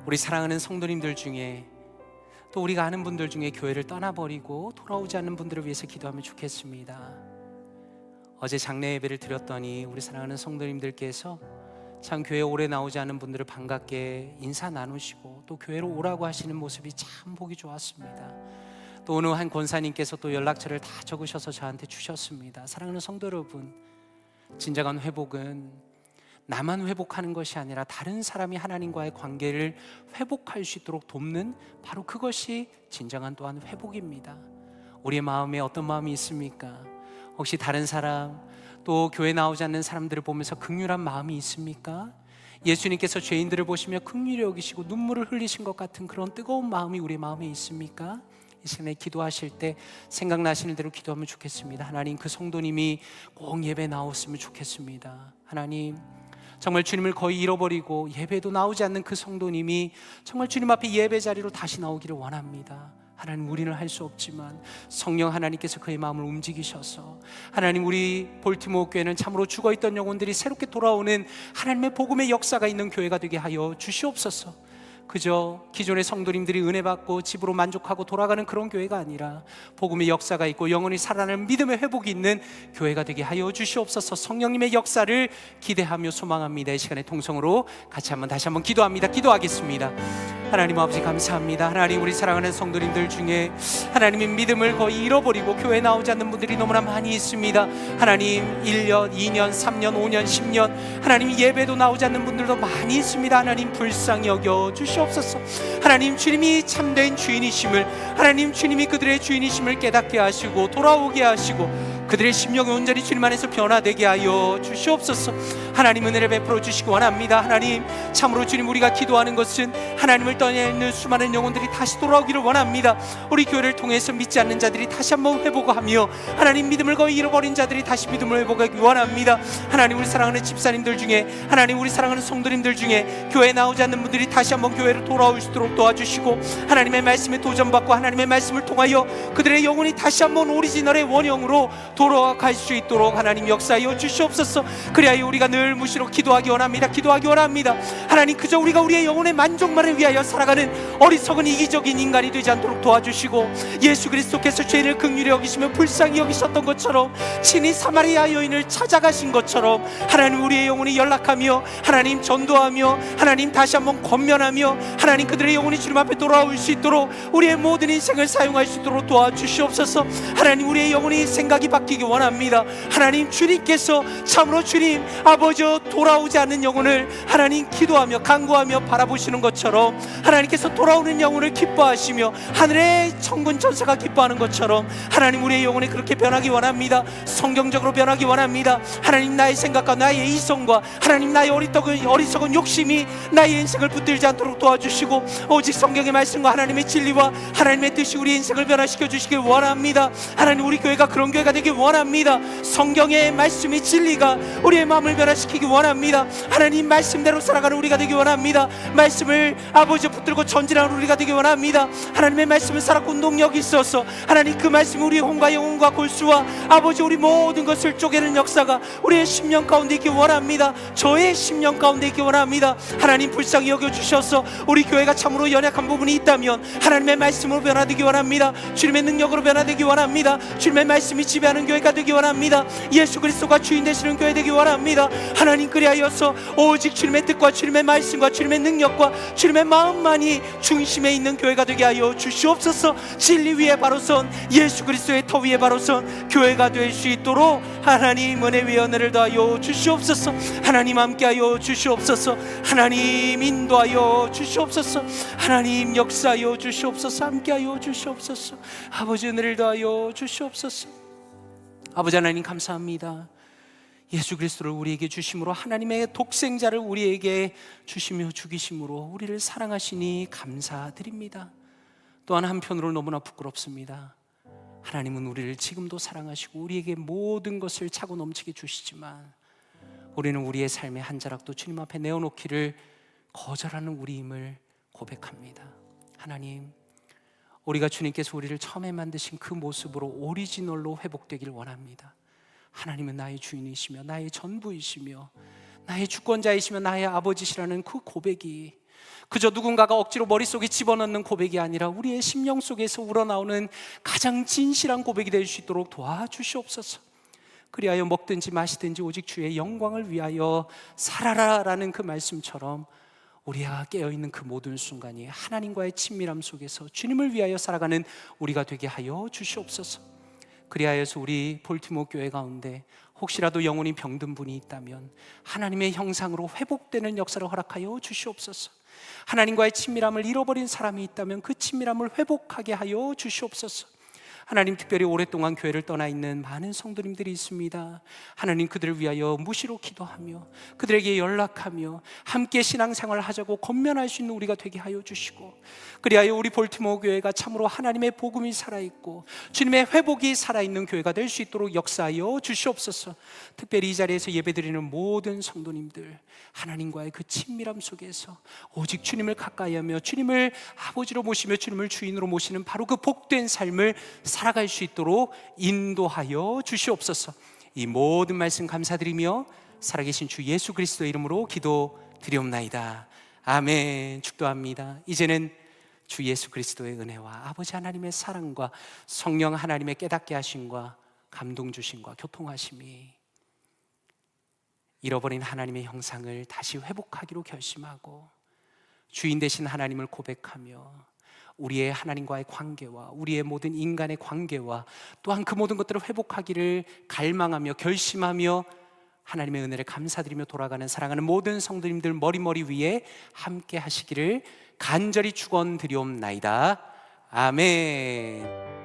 우리 사랑하는 성도님들 중에, 또 우리가 아는 분들 중에 교회를 떠나버리고 돌아오지 않는 분들을 위해서 기도하면 좋겠습니다. 어제 장례 예배를 드렸더니 우리 사랑하는 성도님들께서 참 교회에 오래 나오지 않은 분들을 반갑게 인사 나누시고 또 교회로 오라고 하시는 모습이 참 보기 좋았습니다. 또 오늘 한 권사님께서 또 연락처를 다 적으셔서 저한테 주셨습니다. 사랑하는 성도 여러분, 진정한 회복은 나만 회복하는 것이 아니라 다른 사람이 하나님과의 관계를 회복할 수 있도록 돕는, 바로 그것이 진정한 또한 회복입니다. 우리의 마음에 어떤 마음이 있습니까? 혹시 다른 사람, 또 교회 나오지 않는 사람들을 보면서 긍휼한 마음이 있습니까? 예수님께서 죄인들을 보시며 긍휼히 여기시고 눈물을 흘리신 것 같은 그런 뜨거운 마음이 우리 마음에 있습니까? 이 시간에 기도하실 때 생각나시는 대로 기도하면 좋겠습니다. 하나님, 그 성도님이 꼭 예배 나왔으면 좋겠습니다. 하나님, 정말 주님을 거의 잃어버리고 예배도 나오지 않는 그 성도님이 정말 주님 앞에 예배 자리로 다시 나오기를 원합니다. 하나님, 우리는 할 수 없지만 성령 하나님께서 그의 마음을 움직이셔서 하나님, 우리 볼티모어 교회는 참으로 죽어있던 영혼들이 새롭게 돌아오는 하나님의 복음의 역사가 있는 교회가 되게 하여 주시옵소서. 그저 기존의 성도님들이 은혜 받고 집으로 만족하고 돌아가는 그런 교회가 아니라 복음의 역사가 있고 영원히 살아나는 믿음의 회복이 있는 교회가 되게 하여 주시옵소서. 성령님의 역사를 기대하며 소망합니다. 이 시간에 통성으로 같이 다시 한번 기도합니다. 기도하겠습니다. 하나님 아버지 감사합니다. 하나님, 우리 사랑하는 성도님들 중에 하나님의 믿음을 거의 잃어버리고 교회 나오지 않는 분들이 너무나 많이 있습니다. 하나님, 1년, 2년, 3년, 5년, 10년 하나님 예배도 나오지 않는 분들도 많이 있습니다. 하나님 불쌍히 여겨 주시옵소서. 하나님, 주님이 참된 주인이심을, 하나님 주님이 그들의 주인이심을 깨닫게 하시고 돌아오게 하시고 그들의 심령이 온전히 주님 안에서 변화되게 하여 주시옵소서. 하나님, 은혜를 베풀어 주시기 원합니다. 하나님, 참으로 주님, 우리가 기도하는 것은 하나님을 떠나있는 수많은 영혼들이 다시 돌아오기를 원합니다. 우리 교회를 통해서 믿지 않는 자들이 다시 한번 회복하며 하나님, 믿음을 거의 잃어버린 자들이 다시 믿음을 회복하기 원합니다. 하나님, 우리 사랑하는 집사님들 중에, 하나님 우리 사랑하는 성도님들 중에 교회 나오지 않는 분들이 다시 한번 교회로 돌아올 수 있도록 도와주시고, 하나님의 말씀에 도전받고 하나님의 말씀을 통하여 그들의 영혼이 다시 한번 오리지널의 원형으로 돌아갈 수 있도록 하나님 역사하여 주시옵소서. 그리하여 우리가 늘 무시로 기도하기 원합니다. 기도하기 원합니다. 하나님, 그저 우리가 우리의 영혼의 만족만을 위하여 살아가는 어리석은 이기적인 인간이 되지 않도록 도와주시고, 예수 그리스도께서 죄인을 긍휼히 여기시며 불쌍히 여기셨던 것처럼 친히 사마리아 여인을 찾아가신 것처럼 하나님, 우리의 영혼이 연락하며 하나님 전도하며 하나님 다시 한번 권면하며 하나님 그들의 영혼이 주님 앞에 돌아올 수 있도록 우리의 모든 인생을 사용할 수 있도록 도와주시옵소서. 하나님, 우리의 영혼이 생각이 바뀌기 원합니다. 하나님, 주님께서 참으로 주님 아버지 돌아오지 않는 영혼을 하나님 기도하며 간구하며 바라보시는 것처럼 하나님께서 돌아오는 영혼을 기뻐하시며 하늘의 천군 천사가 기뻐하는 것처럼 하나님, 우리의 영혼이 그렇게 변하기 원합니다. 성경적으로 변하기 원합니다. 하나님, 나의 생각과 나의 이성과 하나님 나의 어리석은 욕심이 나의 인생을 붙들지 않도록 도와주시고, 오직 성경의 말씀과 하나님의 진리와 하나님의 뜻이 우리 인생을 변화시켜 주시길 원합니다. 하나님, 우리 교회가 그런 교회가 되길 원합니다. 성경의 말씀이 진리가 우리의 마음을 변화시키기 원합니다. 하나님 말씀대로 살아가는 우리가 되기 원합니다. 말씀을 아버지 붙들고 전진하는 우리가 되기 원합니다. 하나님의 말씀은 살았고 운동력이 있어서 하나님 그 말씀이 우리 혼과 영혼과 골수와 아버지 우리 모든 것을 쪼개는 역사가 우리의 심령 가운데 있기 원합니다. 저의 심령 가운데 있기 원합니다. 하나님, 불쌍히 여겨주셔서 우리 교회가 참으로 연약한 부분이 있다면 하나님의 말씀으로 변화되기 원합니다. 주님의 능력으로 변화되기 원합니다. 주님의 말씀이 지배하는 교회가 되기 원합니다. 예수 그리스도가 주인 되시는 교회 되기 원합니다. 하나님, 그리하여서 오직 주님의 뜻과 주님의 말씀과 주님의 능력과 주님의 마음만이 중심에 있는 교회가 되게 하여 주시옵소서. 진리 위에 바로 선 예수 그리스도의 터 위에 바로 선 교회가 될 수 있도록 하나님 은혜 위에 은혜를 더하여 주시옵소서. 하나님 함께하여 주시옵소서. 하나님 인도하여 주시옵소서. 하나님 역사하여 주시옵소서. 함께하여 주시옵소서. 아버지 은혜를 더하여 주시옵소서. 아버지 하나님 감사합니다. 예수 그리스도를 우리에게 주심으로, 하나님의 독생자를 우리에게 주시며 죽이심으로 우리를 사랑하시니 감사드립니다. 또한 한편으로 너무나 부끄럽습니다. 하나님은 우리를 지금도 사랑하시고 우리에게 모든 것을 차고 넘치게 주시지만 우리는 우리의 삶의 한 자락도 주님 앞에 내어놓기를 거절하는 우리임을 고백합니다. 하나님, 우리가 주님께서 우리를 처음에 만드신 그 모습으로 오리지널로 회복되길 원합니다. 하나님은 나의 주인이시며 나의 전부이시며 나의 주권자이시며 나의 아버지시라는 그 고백이 그저 누군가가 억지로 머릿속에 집어넣는 고백이 아니라 우리의 심령 속에서 우러나오는 가장 진실한 고백이 될 수 있도록 도와주시옵소서. 그리하여 먹든지 마시든지 오직 주의 영광을 위하여 살아라라는 그 말씀처럼 우리가 깨어있는 그 모든 순간이 하나님과의 친밀함 속에서 주님을 위하여 살아가는 우리가 되게 하여 주시옵소서. 그리하여서 우리 볼티모어 교회 가운데 혹시라도 영혼이 병든 분이 있다면 하나님의 형상으로 회복되는 역사를 허락하여 주시옵소서. 하나님과의 친밀함을 잃어버린 사람이 있다면 그 친밀함을 회복하게 하여 주시옵소서. 하나님, 특별히 오랫동안 교회를 떠나 있는 많은 성도님들이 있습니다. 하나님, 그들을 위하여 무시로 기도하며 그들에게 연락하며 함께 신앙생활을 하자고 권면할 수 있는 우리가 되게 하여 주시고, 그리하여 우리 볼티모어 교회가 참으로 하나님의 복음이 살아있고 주님의 회복이 살아있는 교회가 될 수 있도록 역사하여 주시옵소서. 특별히 이 자리에서 예배드리는 모든 성도님들, 하나님과의 그 친밀함 속에서 오직 주님을 가까이하며 주님을 아버지로 모시며 주님을 주인으로 모시는 바로 그 복된 삶을 살아갈 수 있도록 인도하여 주시옵소서. 이 모든 말씀 감사드리며 살아계신 주 예수 그리스도의 이름으로 기도드리옵나이다. 아멘. 축도합니다. 이제는 주 예수 그리스도의 은혜와 아버지 하나님의 사랑과 성령 하나님의 깨닫게 하심과 감동 주심과 교통하심이 잃어버린 하나님의 형상을 다시 회복하기로 결심하고 주인 되신 하나님을 고백하며 우리의 하나님과의 관계와 우리의 모든 인간의 관계와 또한 그 모든 것들을 회복하기를 갈망하며 결심하며 하나님의 은혜를 감사드리며 돌아가는 사랑하는 모든 성도님들 머리 위에 함께 하시기를 간절히 축원드리옵나이다. 아멘.